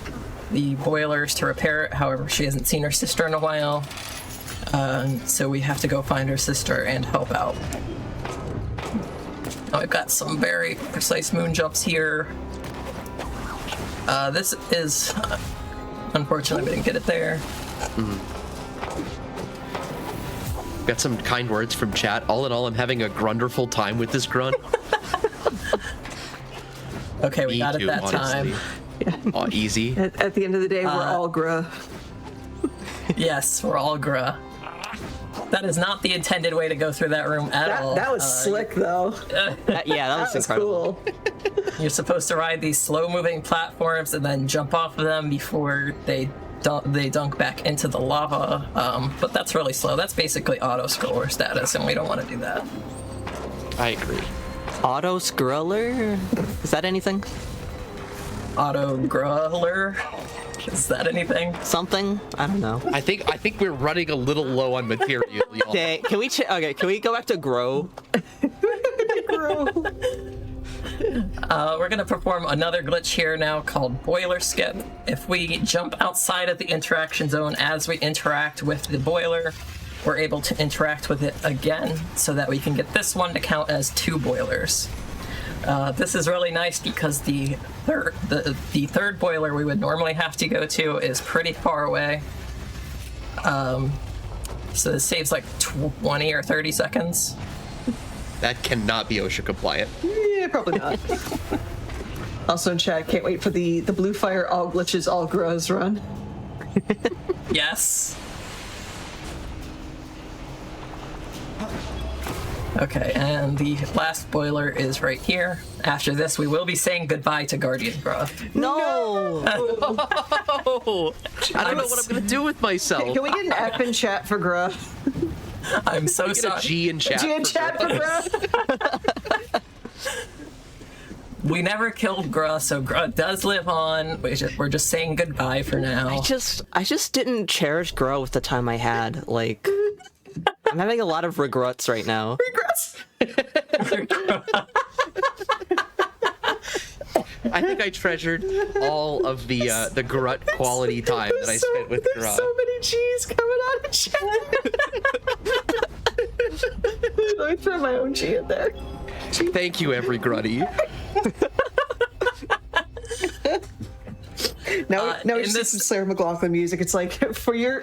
Speaker 2: the boilers to repair it. However, she hasn't seen her sister in a while. So we have to go find her sister and help out. Now we've got some very precise moon jumps here. This is Unfortunately, we didn't get it there.
Speaker 4: Got some kind words from chat. All in all, I'm having a grunderful time with this grunt.
Speaker 2: Okay, we
Speaker 4: Me
Speaker 2: got
Speaker 4: too,
Speaker 2: it that
Speaker 4: honestly.
Speaker 2: time.
Speaker 4: Aw, easy.
Speaker 1: At the end of the day, we're all gruh.
Speaker 2: Yes, we're all gruh. That is not the intended way to go through that room at all.
Speaker 1: That was slick, though.
Speaker 3: Yeah, that was
Speaker 1: That was
Speaker 3: incredible.
Speaker 1: cool.
Speaker 2: You're supposed to ride these slow-moving platforms and then jump off of them before they dunk back into the lava. But that's really slow. That's basically auto-scroller status, and we don't want to do that.
Speaker 4: I agree.
Speaker 3: Auto scroller? Is that anything?
Speaker 2: Auto-gruller? Is that anything?
Speaker 3: Something? I don't know.
Speaker 4: I think we're running a little low on material, y'all.
Speaker 3: Okay, can we go back to grow?
Speaker 2: We're gonna perform another glitch here now called boiler skip. If we jump outside of the interaction zone as we interact with the boiler, we're able to interact with it again so that we can get this one to count as 2 boilers. This is really nice because the third boiler we would normally have to go to is pretty far away. So this saves like 20 or 30 seconds.
Speaker 4: That cannot be OSHA compliant.
Speaker 1: Yeah, probably not. Also in chat, can't wait for the blue fire all glitches, all grows run.
Speaker 2: Yes. Okay, and the last boiler is right here. After this, we will be saying goodbye to Guardian Gruh.
Speaker 3: No!
Speaker 4: Oh, I don't know what I'm gonna do with myself.
Speaker 1: Can we get an F in chat for gruh?
Speaker 2: I'm so
Speaker 4: Get a
Speaker 2: sorry.
Speaker 4: G in chat.
Speaker 1: G in
Speaker 4: for
Speaker 1: chat for gruh?
Speaker 2: We never killed Gruh, so Gruh does live on. We're just saying goodbye for now.
Speaker 3: I just didn't cherish grow with the time I had. Like, I'm having a lot of regrets right now.
Speaker 1: Regrets.
Speaker 4: I think I treasured all of the Grut quality time that I spent with
Speaker 1: There's
Speaker 4: Grut.
Speaker 1: so many G's coming out of chat. Let me throw my own G in there.
Speaker 4: Thank you, every Grutty.
Speaker 1: Now we
Speaker 2: in
Speaker 1: just
Speaker 2: this-
Speaker 1: some Sarah McLachlan music. It's like for your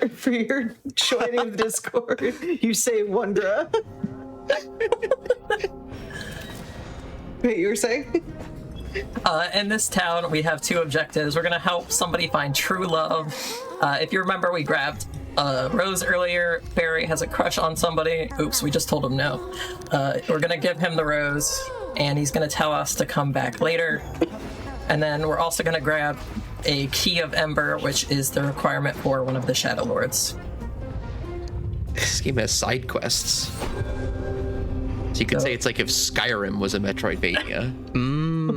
Speaker 1: joining of the Discord, you say one gruh. Wait, you were saying?
Speaker 2: In this town, we have 2 objectives. We're gonna help somebody find true love. If you remember, we grabbed Rose earlier. Barry has a crush on somebody. Oops, we just told him no. We're gonna give him the rose, and he's gonna tell us to come back later. And then we're also gonna grab a key of Ember, which is the requirement for one of the Shadow Lords.
Speaker 4: This game has side quests. So you could say it's like if Skyrim was a Metroidvania.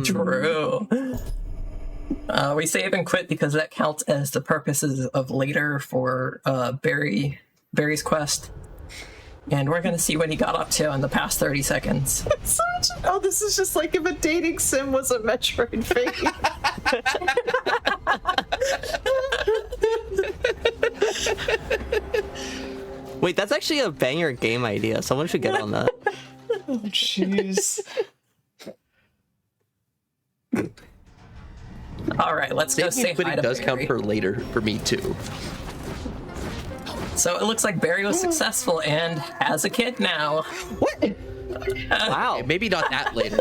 Speaker 2: True. We save and quit because that counts as the purposes of later for Barry's quest. And we're gonna see what he got up to in the past 30 seconds.
Speaker 1: Oh, this is just like if a dating sim was a Metroidvania.
Speaker 3: Wait, that's actually a banger game idea. Someone should get on that.
Speaker 1: Oh, jeez.
Speaker 2: All right, let's go
Speaker 4: Saving
Speaker 2: say
Speaker 4: and
Speaker 2: hi
Speaker 4: quitting
Speaker 2: to
Speaker 4: does count
Speaker 2: Barry.
Speaker 4: for later for me too.
Speaker 2: So it looks like Barry was successful and has a kid now.
Speaker 1: What?
Speaker 3: Wow.
Speaker 4: Maybe not that later.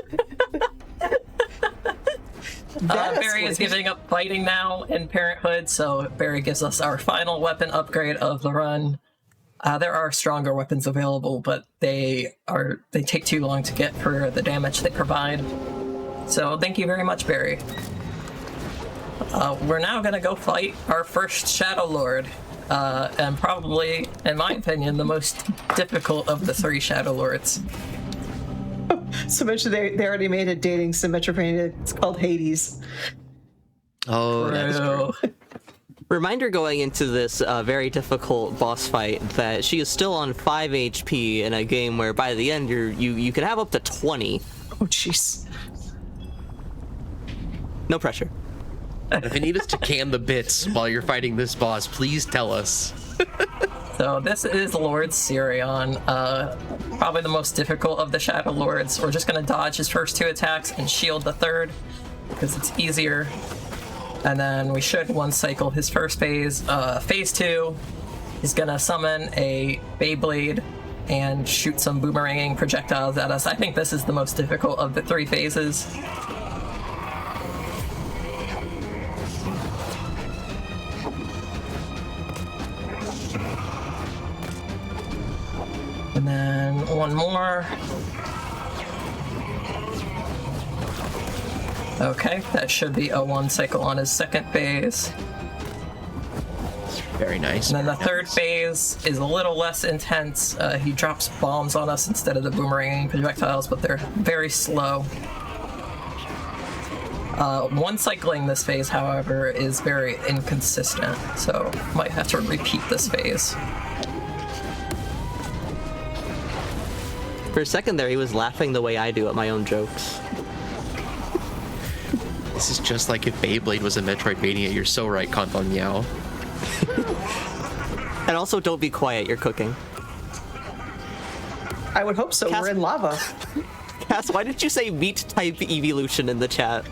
Speaker 2: Barry is giving up fighting now in Parenthood, so Barry gives us our final weapon upgrade of the run. There are stronger weapons available, but they take too long to get for the damage they provide. So thank you very much, Barry. We're now gonna go fight our first Shadow Lord, and probably, in my opinion, the most difficult of the 3 Shadow Lords.
Speaker 1: So much they already made a dating sim Metroidvania. It's called Hades.
Speaker 4: Oh, that is true.
Speaker 3: Reminder going into this very difficult boss fight that she is still on 5 HP in a game where by the end you can have up to 20.
Speaker 1: Oh, jeez.
Speaker 3: No pressure.
Speaker 4: If you need us to can the bits while you're fighting this boss, please tell us.
Speaker 2: So this is Lord Sirion, probably the most difficult of the Shadow Lords. We're just gonna dodge his first 2 attacks and shield the third, because it's easier. And then we should one cycle his first phase. Phase 2, he's gonna summon a Beyblade and shoot some boomeranging projectiles at us. I think this is the most difficult of the 3 phases. And then one more. Okay, that should be a one cycle on his second phase.
Speaker 4: Very nice.
Speaker 2: And then the third phase is a little less intense. He drops bombs on us instead of the boomerang projectiles, but they're very slow. One cycling this phase, however, is very inconsistent, so might have to repeat this phase.
Speaker 3: For a second there, he was laughing the way I do at my own jokes.
Speaker 4: This is just like if Beyblade was a Metroidvania. You're so right, Kanban Meow.
Speaker 3: And also, don't be quiet, you're cooking.
Speaker 1: I would hope so.
Speaker 3: Cass-
Speaker 1: We're in lava.
Speaker 3: Cass, why did you say meat-type evolution in the chat?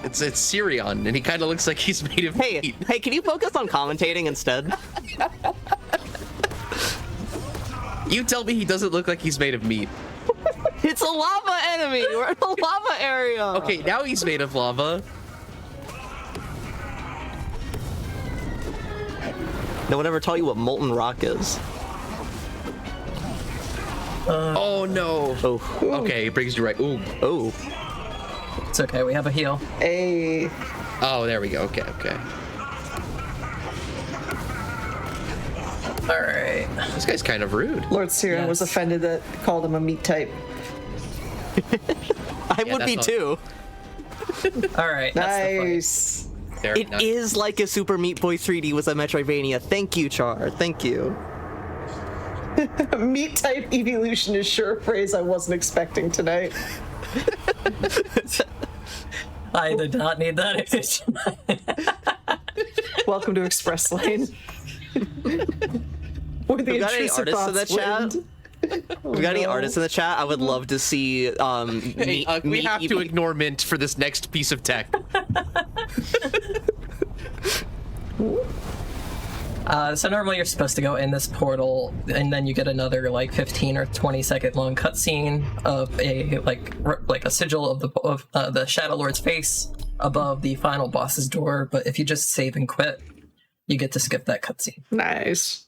Speaker 4: It's Sirion, and he kind of looks like he's made of
Speaker 3: Hey,
Speaker 4: meat.
Speaker 3: hey, can you focus on commentating instead?
Speaker 4: You tell me he doesn't look like he's made of meat.
Speaker 3: It's a lava enemy! We're in a lava area!
Speaker 4: Okay, now he's made of lava.
Speaker 3: No one ever taught you what molten rock is.
Speaker 4: Oh no.
Speaker 3: Oh.
Speaker 4: Okay, it brings you right. Ooh.
Speaker 3: Oh.
Speaker 2: It's okay, we have a heal.
Speaker 1: A
Speaker 4: Oh, there we go. Okay, okay.
Speaker 2: Alright.
Speaker 4: This guy's kind of rude.
Speaker 1: Lord Siren was
Speaker 2: Yes.
Speaker 1: offended that called him a meat type.
Speaker 3: I
Speaker 4: Yeah,
Speaker 3: would
Speaker 4: that's
Speaker 3: be
Speaker 4: not-
Speaker 3: too.
Speaker 2: Alright, that's the fight.
Speaker 1: Nice.
Speaker 4: Very
Speaker 3: It
Speaker 4: nice.
Speaker 3: is like if Super Meat Boy 3D was a Metroidvania. Thank you, Char. Thank you.
Speaker 1: Meat type evolution is sure a phrase I wasn't expecting tonight.
Speaker 2: I did not need that addition.
Speaker 1: Welcome to Express Lane. Where the
Speaker 3: We got any
Speaker 1: intrusive
Speaker 3: artists in the
Speaker 1: thoughts
Speaker 3: chat?
Speaker 1: win.
Speaker 3: We got any
Speaker 1: no.
Speaker 3: artists in the chat? I would love to see
Speaker 4: Hey, we
Speaker 3: meat
Speaker 4: have to ignore Mint for this next piece of tech.
Speaker 2: So normally you're supposed to go in this portal, and then you get another like 15 or 20-second long cutscene of a like a sigil of the Shadow Lord's face above the final boss's door. But if you just save and quit, you get to skip that cutscene.
Speaker 1: Nice.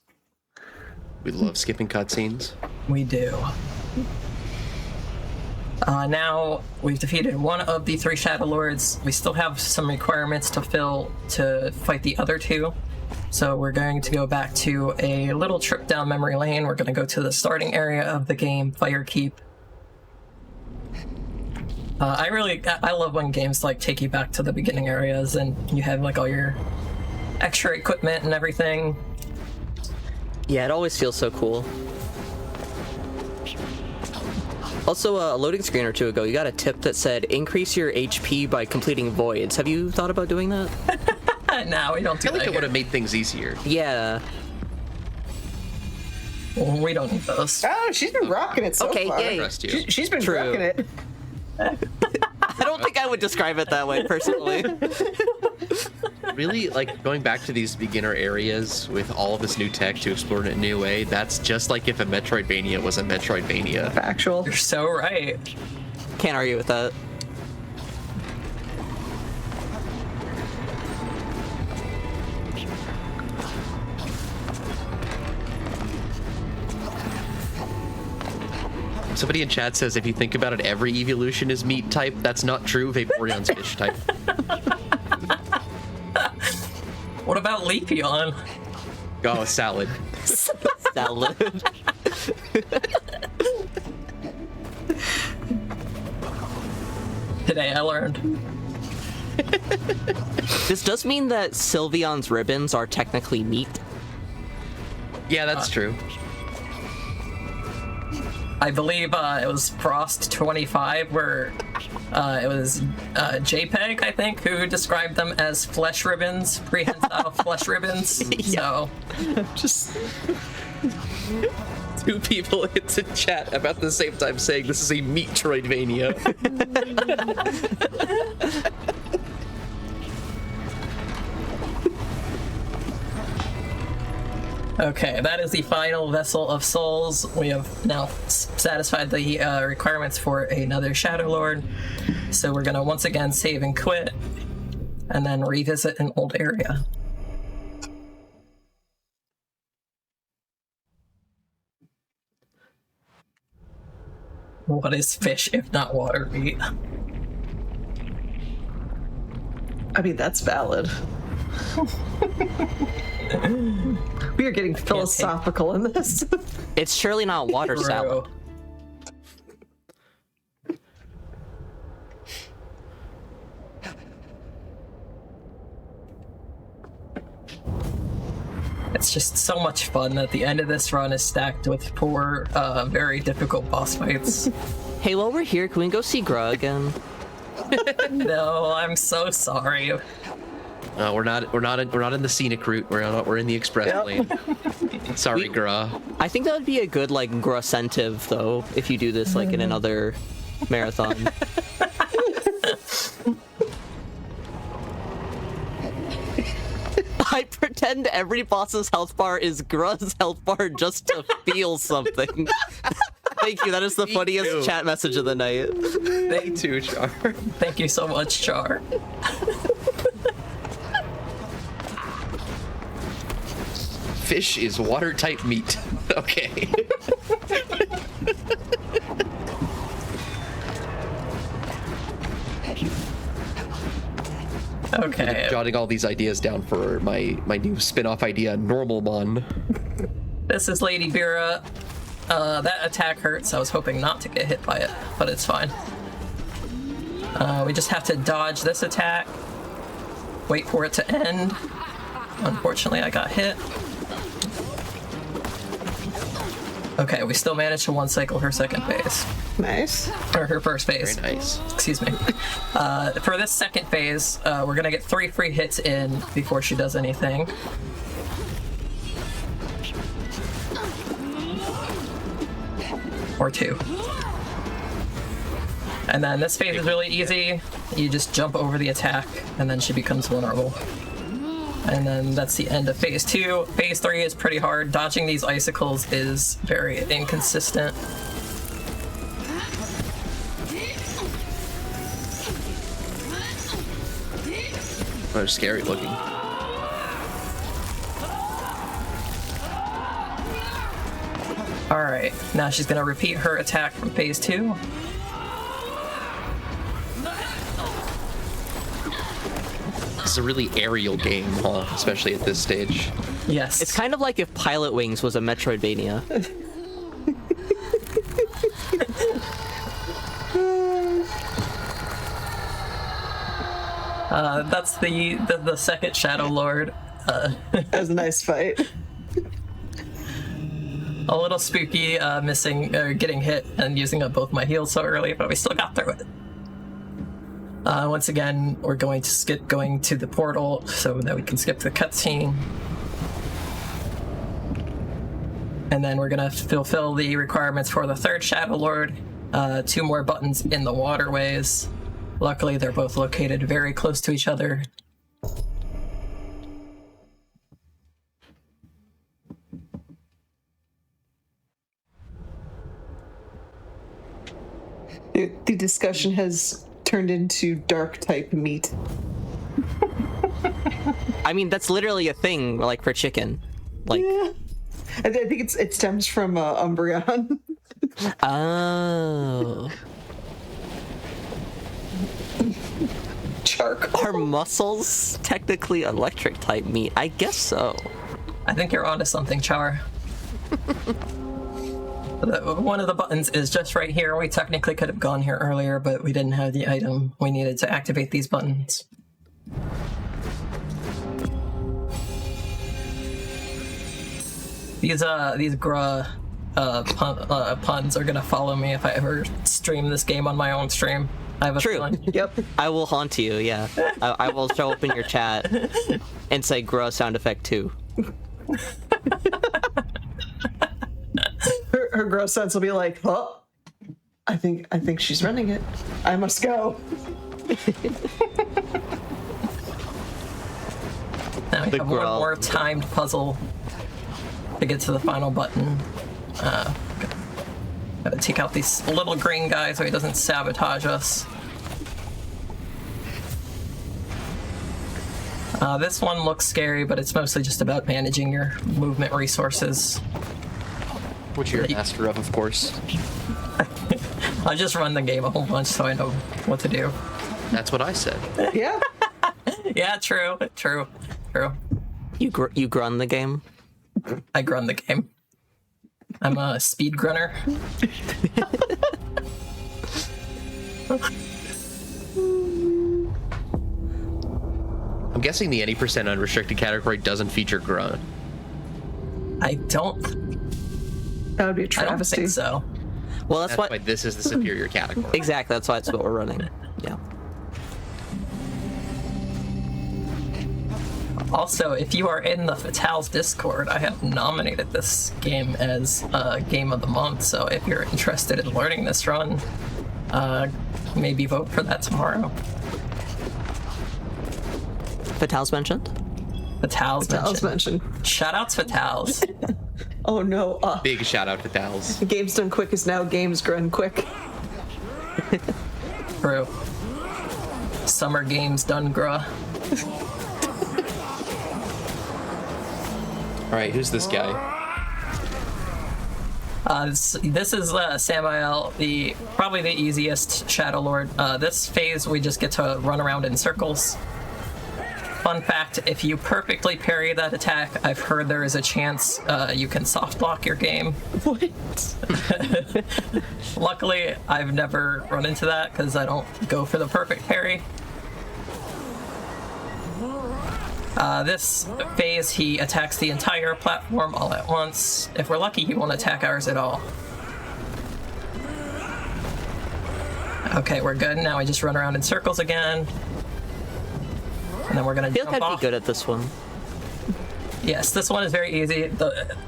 Speaker 4: We love skipping cutscenes.
Speaker 2: We do. Now we've defeated one of the 3 Shadow Lords. We still have some requirements to fill to fight the other 2. So we're going to go back to a little trip down memory lane. We're going to go to the starting area of the game, Firekeep. I love when games like take you back to the beginning areas and you have like all your extra equipment and everything.
Speaker 3: Yeah, it always feels so cool. Also, a loading screen or two ago, you got a tip that said increase your HP by completing voids. Have you thought about doing that?
Speaker 2: No, we don't do
Speaker 4: I feel like
Speaker 2: that
Speaker 4: it would
Speaker 2: here.
Speaker 4: have made things easier.
Speaker 3: Yeah.
Speaker 2: We don't need those.
Speaker 1: Oh, she's been rocking it so
Speaker 3: Okay,
Speaker 1: far.
Speaker 3: yay.
Speaker 4: Trust you.
Speaker 1: She's been
Speaker 3: True.
Speaker 1: rocking it.
Speaker 3: I don't think I would describe it that way, personally.
Speaker 4: Really, like, going back to these beginner areas with all of this new tech to explore in a new way, that's just like if a Metroidvania was a Metroidvania.
Speaker 1: Factual.
Speaker 2: You're so right.
Speaker 3: Can't argue with that.
Speaker 4: Somebody in chat says if you think about it, every evolution is meat type. That's not true. Vaporeon's fish type.
Speaker 2: What about Leafeon?
Speaker 4: Oh, salad.
Speaker 3: Salad.
Speaker 2: Today I learned.
Speaker 3: This does mean that Sylveon's ribbons are technically meat.
Speaker 4: Yeah, that's true.
Speaker 2: I believe it was Frost 25 where it was JPEG, I think, who described them as flesh ribbons, prehensile flesh ribbons. So
Speaker 1: Just
Speaker 4: Two people into chat about the same time saying this is a Metroidvania.
Speaker 2: Okay, that is the final Vessel of Souls. We have now satisfied the requirements for another Shadow Lord. So we're gonna once again save and quit, and then revisit an old area. What is fish if not water meat?
Speaker 1: I mean, that's valid. We are getting philosophical in this.
Speaker 3: It's surely not water salad.
Speaker 2: It's just so much fun that the end of this run is stacked with 4 very difficult boss fights.
Speaker 3: Hey, while we're here, can we go see Gruh again?
Speaker 2: No, I'm so sorry.
Speaker 4: We're not in the scenic route. We're in the express lane. Sorry, Gruh.
Speaker 3: I think that would be a good like Gruh-sentive though, if you do this like in another marathon. I pretend every boss's health bar is Gruh's health bar just to feel something. Thank you. That is the funniest chat message of the night.
Speaker 4: Me too, Char.
Speaker 2: Thank you so much, Char.
Speaker 4: Fish is water-type meat. Okay.
Speaker 2: Okay.
Speaker 4: Jotting all these ideas down for my new spin-off idea, Normalmon.
Speaker 2: This is Lady Bira. That attack hurts. I was hoping not to get hit by it, but it's fine. We just have to dodge this attack. Wait for it to end. Unfortunately, I got hit. Okay, we still managed to one-cycle her second phase.
Speaker 1: Nice.
Speaker 2: Or her first phase.
Speaker 4: Very nice.
Speaker 2: Excuse me. For this second phase, we're gonna get 3 free hits in before she does anything. Or 2. And then this phase is really easy. You just jump over the attack, and then she becomes vulnerable. And then that's the end of phase 2. Phase 3 is pretty hard. Dodging these icicles is very inconsistent.
Speaker 4: They're scary looking.
Speaker 2: Alright, now she's gonna repeat her attack from phase 2.
Speaker 4: This is a really aerial game, huh? Especially at this stage.
Speaker 2: Yes.
Speaker 3: It's kind of like if Pilot Wings was a Metroidvania.
Speaker 2: That's the second Shadow Lord.
Speaker 1: That was a nice fight.
Speaker 2: A little spooky, missing or getting hit and using up both my heals so early, but we still got through it. Once again, we're going to skip going to the portal so that we can skip the cutscene. And then we're gonna fulfill the requirements for the third Shadow Lord. 2 more buttons in the waterways. Luckily, they're both located very close to each other.
Speaker 1: The discussion has turned into dark type meat.
Speaker 3: I mean, that's literally a thing, like for chicken. Like,
Speaker 1: Yeah. I think it stems from Umbreon.
Speaker 3: oh.
Speaker 1: Charcoal.
Speaker 3: Are mussels technically electric type meat? I guess so.
Speaker 2: I think you're onto something, Char. One of the buttons is just right here. We technically could have gone here earlier, but we didn't have the item we needed to activate these buttons. These Gruh puns are gonna follow me if I ever stream this game on my own stream. I have a
Speaker 3: True.
Speaker 2: feeling.
Speaker 1: Yep.
Speaker 3: I will haunt you, yeah. I will show up in your chat and say Gruh sound effect 2.
Speaker 1: Her gross sense will be like, oh, I think she's running it. I must go.
Speaker 2: Now we
Speaker 3: The
Speaker 2: have one
Speaker 3: Gruh.
Speaker 2: more timed puzzle. to get to the final button. Gotta take out these little green guys so he doesn't sabotage us. This one looks scary, but it's mostly just about managing your movement resources.
Speaker 4: Which you're a master of course.
Speaker 2: I just run the game a whole bunch so I know what to do.
Speaker 4: That's what I said.
Speaker 1: Yeah.
Speaker 2: Yeah, true.
Speaker 3: You grun the game?
Speaker 2: I grun the game. I'm a speed grunner.
Speaker 4: I'm guessing the any percent unrestricted category doesn't feature grunt.
Speaker 2: I don't
Speaker 1: That would be a travesty.
Speaker 2: think so.
Speaker 3: Well,
Speaker 4: That's why this is the superior category.
Speaker 3: Exactly, that's why it's what we're running. Yeah.
Speaker 2: Also, if you are in the Fatals Discord, I have nominated this game as Game of the Month, so if you're interested in learning this run, maybe vote for that tomorrow.
Speaker 3: Fatals mentioned?
Speaker 2: Fatals mentioned.
Speaker 1: mentioned.
Speaker 2: Shout outs Fatals.
Speaker 1: Oh no.
Speaker 4: Big shout out to Thals.
Speaker 1: Games done quick is now games grown quick.
Speaker 2: True. Summer Games done gruh.
Speaker 4: All right, who's this guy?
Speaker 2: This is Samael, probably the easiest Shadow Lord. This phase, we just get to run around in circles. Fun fact, if you perfectly parry that attack, I've heard there is a chance you can soft block your game.
Speaker 1: What?
Speaker 2: Luckily, I've never run into that because I don't go for the perfect parry. This phase, he attacks the entire platform all at once. If we're lucky, he won't attack ours at all. Okay, we're good. Now we just run around in circles again. And then we're gonna
Speaker 3: I feel
Speaker 2: jump
Speaker 3: like I'd
Speaker 2: off.
Speaker 3: be good at this one.
Speaker 2: Yes, this one is very easy.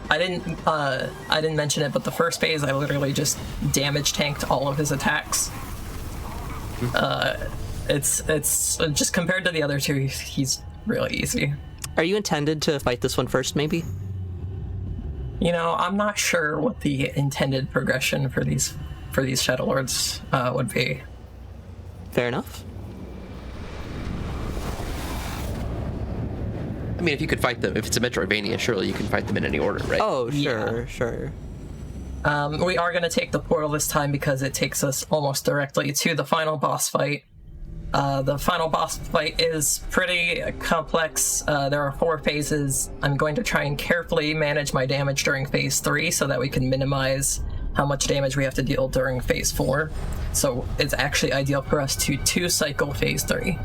Speaker 2: I didn't mention it, but the first phase, I literally just damage tanked all of his attacks. It's just compared to the other two, he's really easy.
Speaker 3: Are you intended to fight this one first, maybe?
Speaker 2: You know, I'm not sure what the intended progression for these Shadow Lords would be.
Speaker 3: Fair enough.
Speaker 4: I mean, if you could fight them, if it's a Metroidvania, surely you can fight them in any order, right?
Speaker 3: Oh,
Speaker 2: Yeah.
Speaker 3: sure.
Speaker 2: We are going to take the portal this time because it takes us almost directly to the final boss fight. The final boss fight is pretty complex. There are 4 phases. I'm going to try and carefully manage my damage during phase 3 so that we can minimize how much damage we have to deal during phase 4. So it's actually ideal for us to 2-cycle phase 3.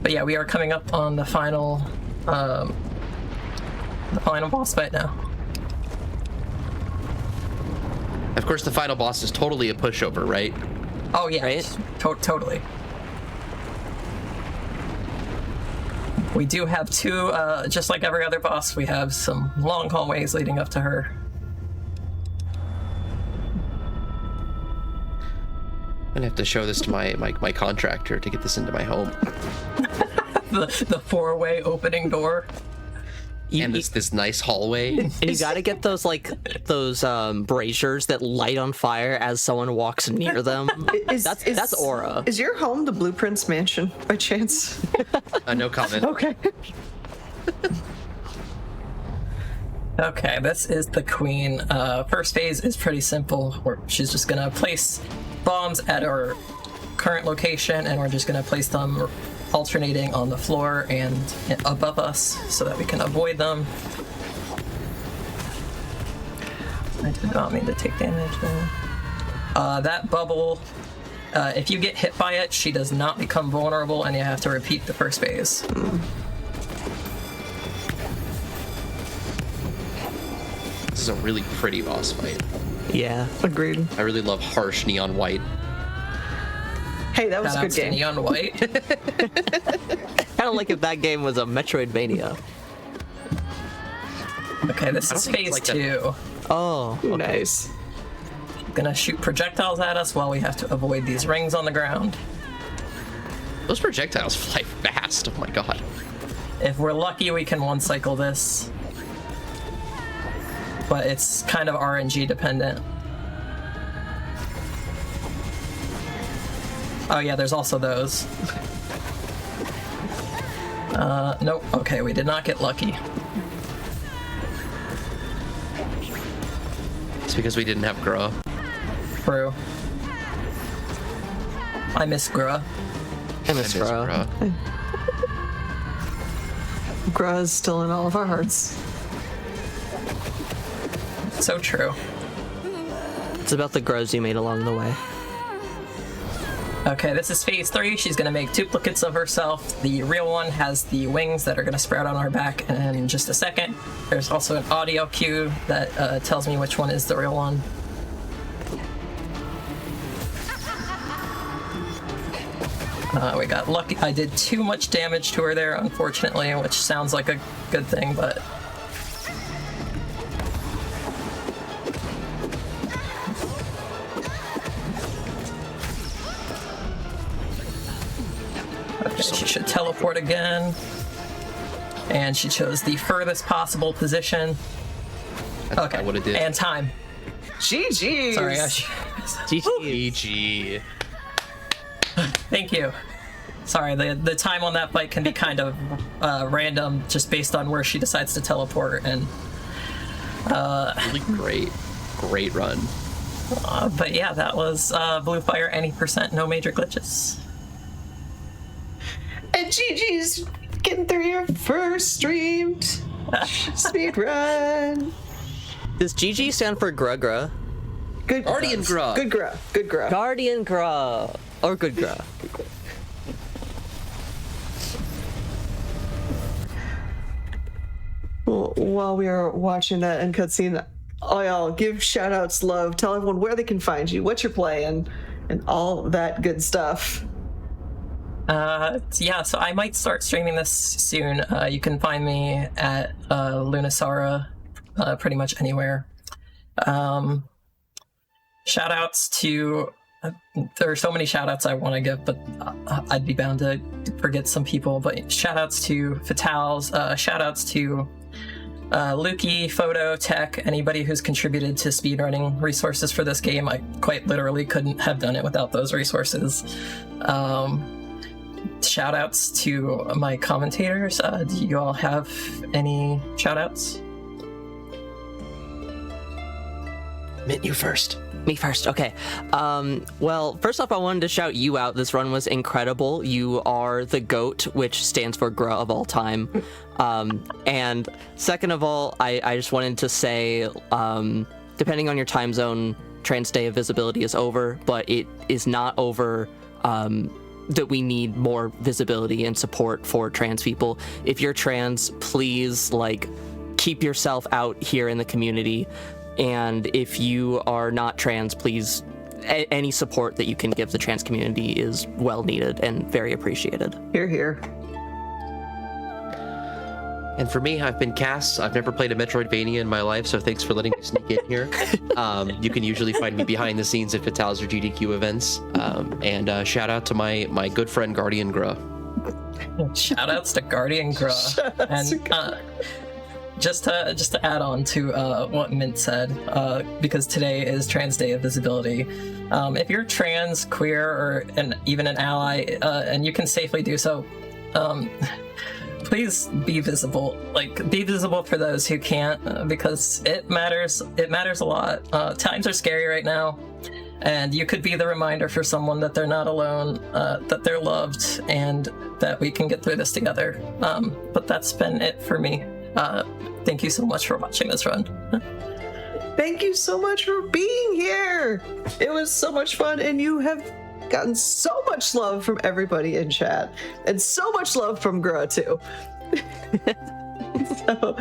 Speaker 2: But yeah, we are coming up on the final boss fight now.
Speaker 4: Of course, the final boss is totally a pushover, right?
Speaker 2: Oh yeah,
Speaker 3: Right?
Speaker 2: Totally. We do have 2, just like every other boss, we have some long hallways leading up to her.
Speaker 4: I'm gonna have to show this to my contractor to get this into my home.
Speaker 2: The 4-way opening door.
Speaker 4: And this nice hallway.
Speaker 3: And you gotta get those braziers that light on fire as someone walks near them. That's aura.
Speaker 1: Is your home the Blueprints mansion by chance?
Speaker 4: No comment.
Speaker 1: Okay.
Speaker 2: Okay, this is the queen. First phase is pretty simple. She's just gonna place bombs at our current location, and we're just gonna place them alternating on the floor and above us so that we can avoid them. I did not mean to take damage there. That bubble, if you get hit by it, she does not become vulnerable, and you have to repeat the first phase.
Speaker 4: This is a really pretty boss fight.
Speaker 3: Yeah.
Speaker 1: Agreed.
Speaker 4: I really love harsh neon white.
Speaker 1: Hey, that was a good
Speaker 2: Shout-outs to
Speaker 1: game.
Speaker 2: Neon White.
Speaker 3: Kind of like if that game was a Metroidvania.
Speaker 2: Okay, this is
Speaker 4: think it's
Speaker 2: phase
Speaker 4: like that.
Speaker 2: 2.
Speaker 3: Oh.
Speaker 1: Nice.
Speaker 2: Gonna shoot projectiles at us while we have to avoid these rings on the ground.
Speaker 4: Those projectiles fly fast. Oh my god.
Speaker 2: If we're lucky, we can one cycle this. But it's kind of RNG dependent. Oh yeah, there's also those. Nope. Okay, we did not get lucky.
Speaker 4: It's because we didn't have GRUH.
Speaker 2: True. I miss GRUH.
Speaker 3: I miss GRUH.
Speaker 1: GRUH is still in all of our hearts.
Speaker 2: So true.
Speaker 3: It's about the GRUHs you made along the way.
Speaker 2: Okay, this is phase 3. She's gonna make duplicates of herself. The real one has the wings that are gonna sprout on her back in just a second. There's also an audio cue that tells me which one is the real one. We got lucky. I did too much damage to her there, unfortunately, which sounds like a good thing, but... Okay, she should teleport again. And she chose the furthest possible position. Okay,
Speaker 4: what it did.
Speaker 2: and time.
Speaker 1: GG.
Speaker 2: Sorry,
Speaker 3: GG.
Speaker 4: GG.
Speaker 2: Thank you. Sorry, the time on that fight can be kind of random, just based on where she decides to teleport, and
Speaker 4: Really great run.
Speaker 2: but yeah, that was Blue Fire, any percent, no major glitches.
Speaker 1: And GG's getting through your first streamed speed run.
Speaker 3: Does GG stand for GRUH?
Speaker 1: Good
Speaker 4: Guardian GRUH.
Speaker 1: Good GRUH. Good GRUH.
Speaker 3: Guardian GRUH. Or good GRUH.
Speaker 1: Well, while we are watching that end cutscene, oh y'all, give shout outs, love, tell everyone where they can find you, what you're playing, and all that good stuff.
Speaker 2: Yeah, so I might start streaming this soon. You can find me at Lunasara pretty much anywhere. Shout outs to... there are so many shout outs I want to give, but I'd be bound to forget some people. But shout outs to Fatals, shout outs to Lukey, Photo, Tech, anybody who's contributed to speedrunning resources for this game. I quite literally couldn't have done it without those resources. Shout outs to my commentators. Do you all have any shout outs?
Speaker 4: Mint, you first.
Speaker 3: Me first, okay. Well, first off, I wanted to shout you out. This run was incredible. You are the GOAT, which stands for GRUH of all time. And second of all, I just wanted to say, depending on your time zone, Trans Day of Visibility is over, but it is not over that we need more visibility and support for trans people. If you're trans, please, keep yourself out here in the community. And if you are not trans, please, any support that you can give the trans community is well needed and very appreciated.
Speaker 1: Hear, hear.
Speaker 4: And for me, I've been Cass. I've never played a Metroidvania in my life, so thanks for letting me sneak in here. You can usually find me behind the scenes at Fatals or GDQ events. And shout out to my good friend Guardian GRUH.
Speaker 2: Shout outs to Guardian GRUH. And just to add on to what Mint said, because today is Trans Day of Visibility. If you're trans, queer, or even an ally, and you can safely do so, please be visible. Be visible for those who can't, because it matters. It matters a lot. Times are scary right now, and you could be the reminder for someone that they're not alone, that they're loved, and that we can get through this together. But that's been it for me. Thank you so much for watching this run.
Speaker 1: Thank you so much for being here. It was so much fun, and you have gotten so much love from everybody in chat, and so much love from GRUH too. So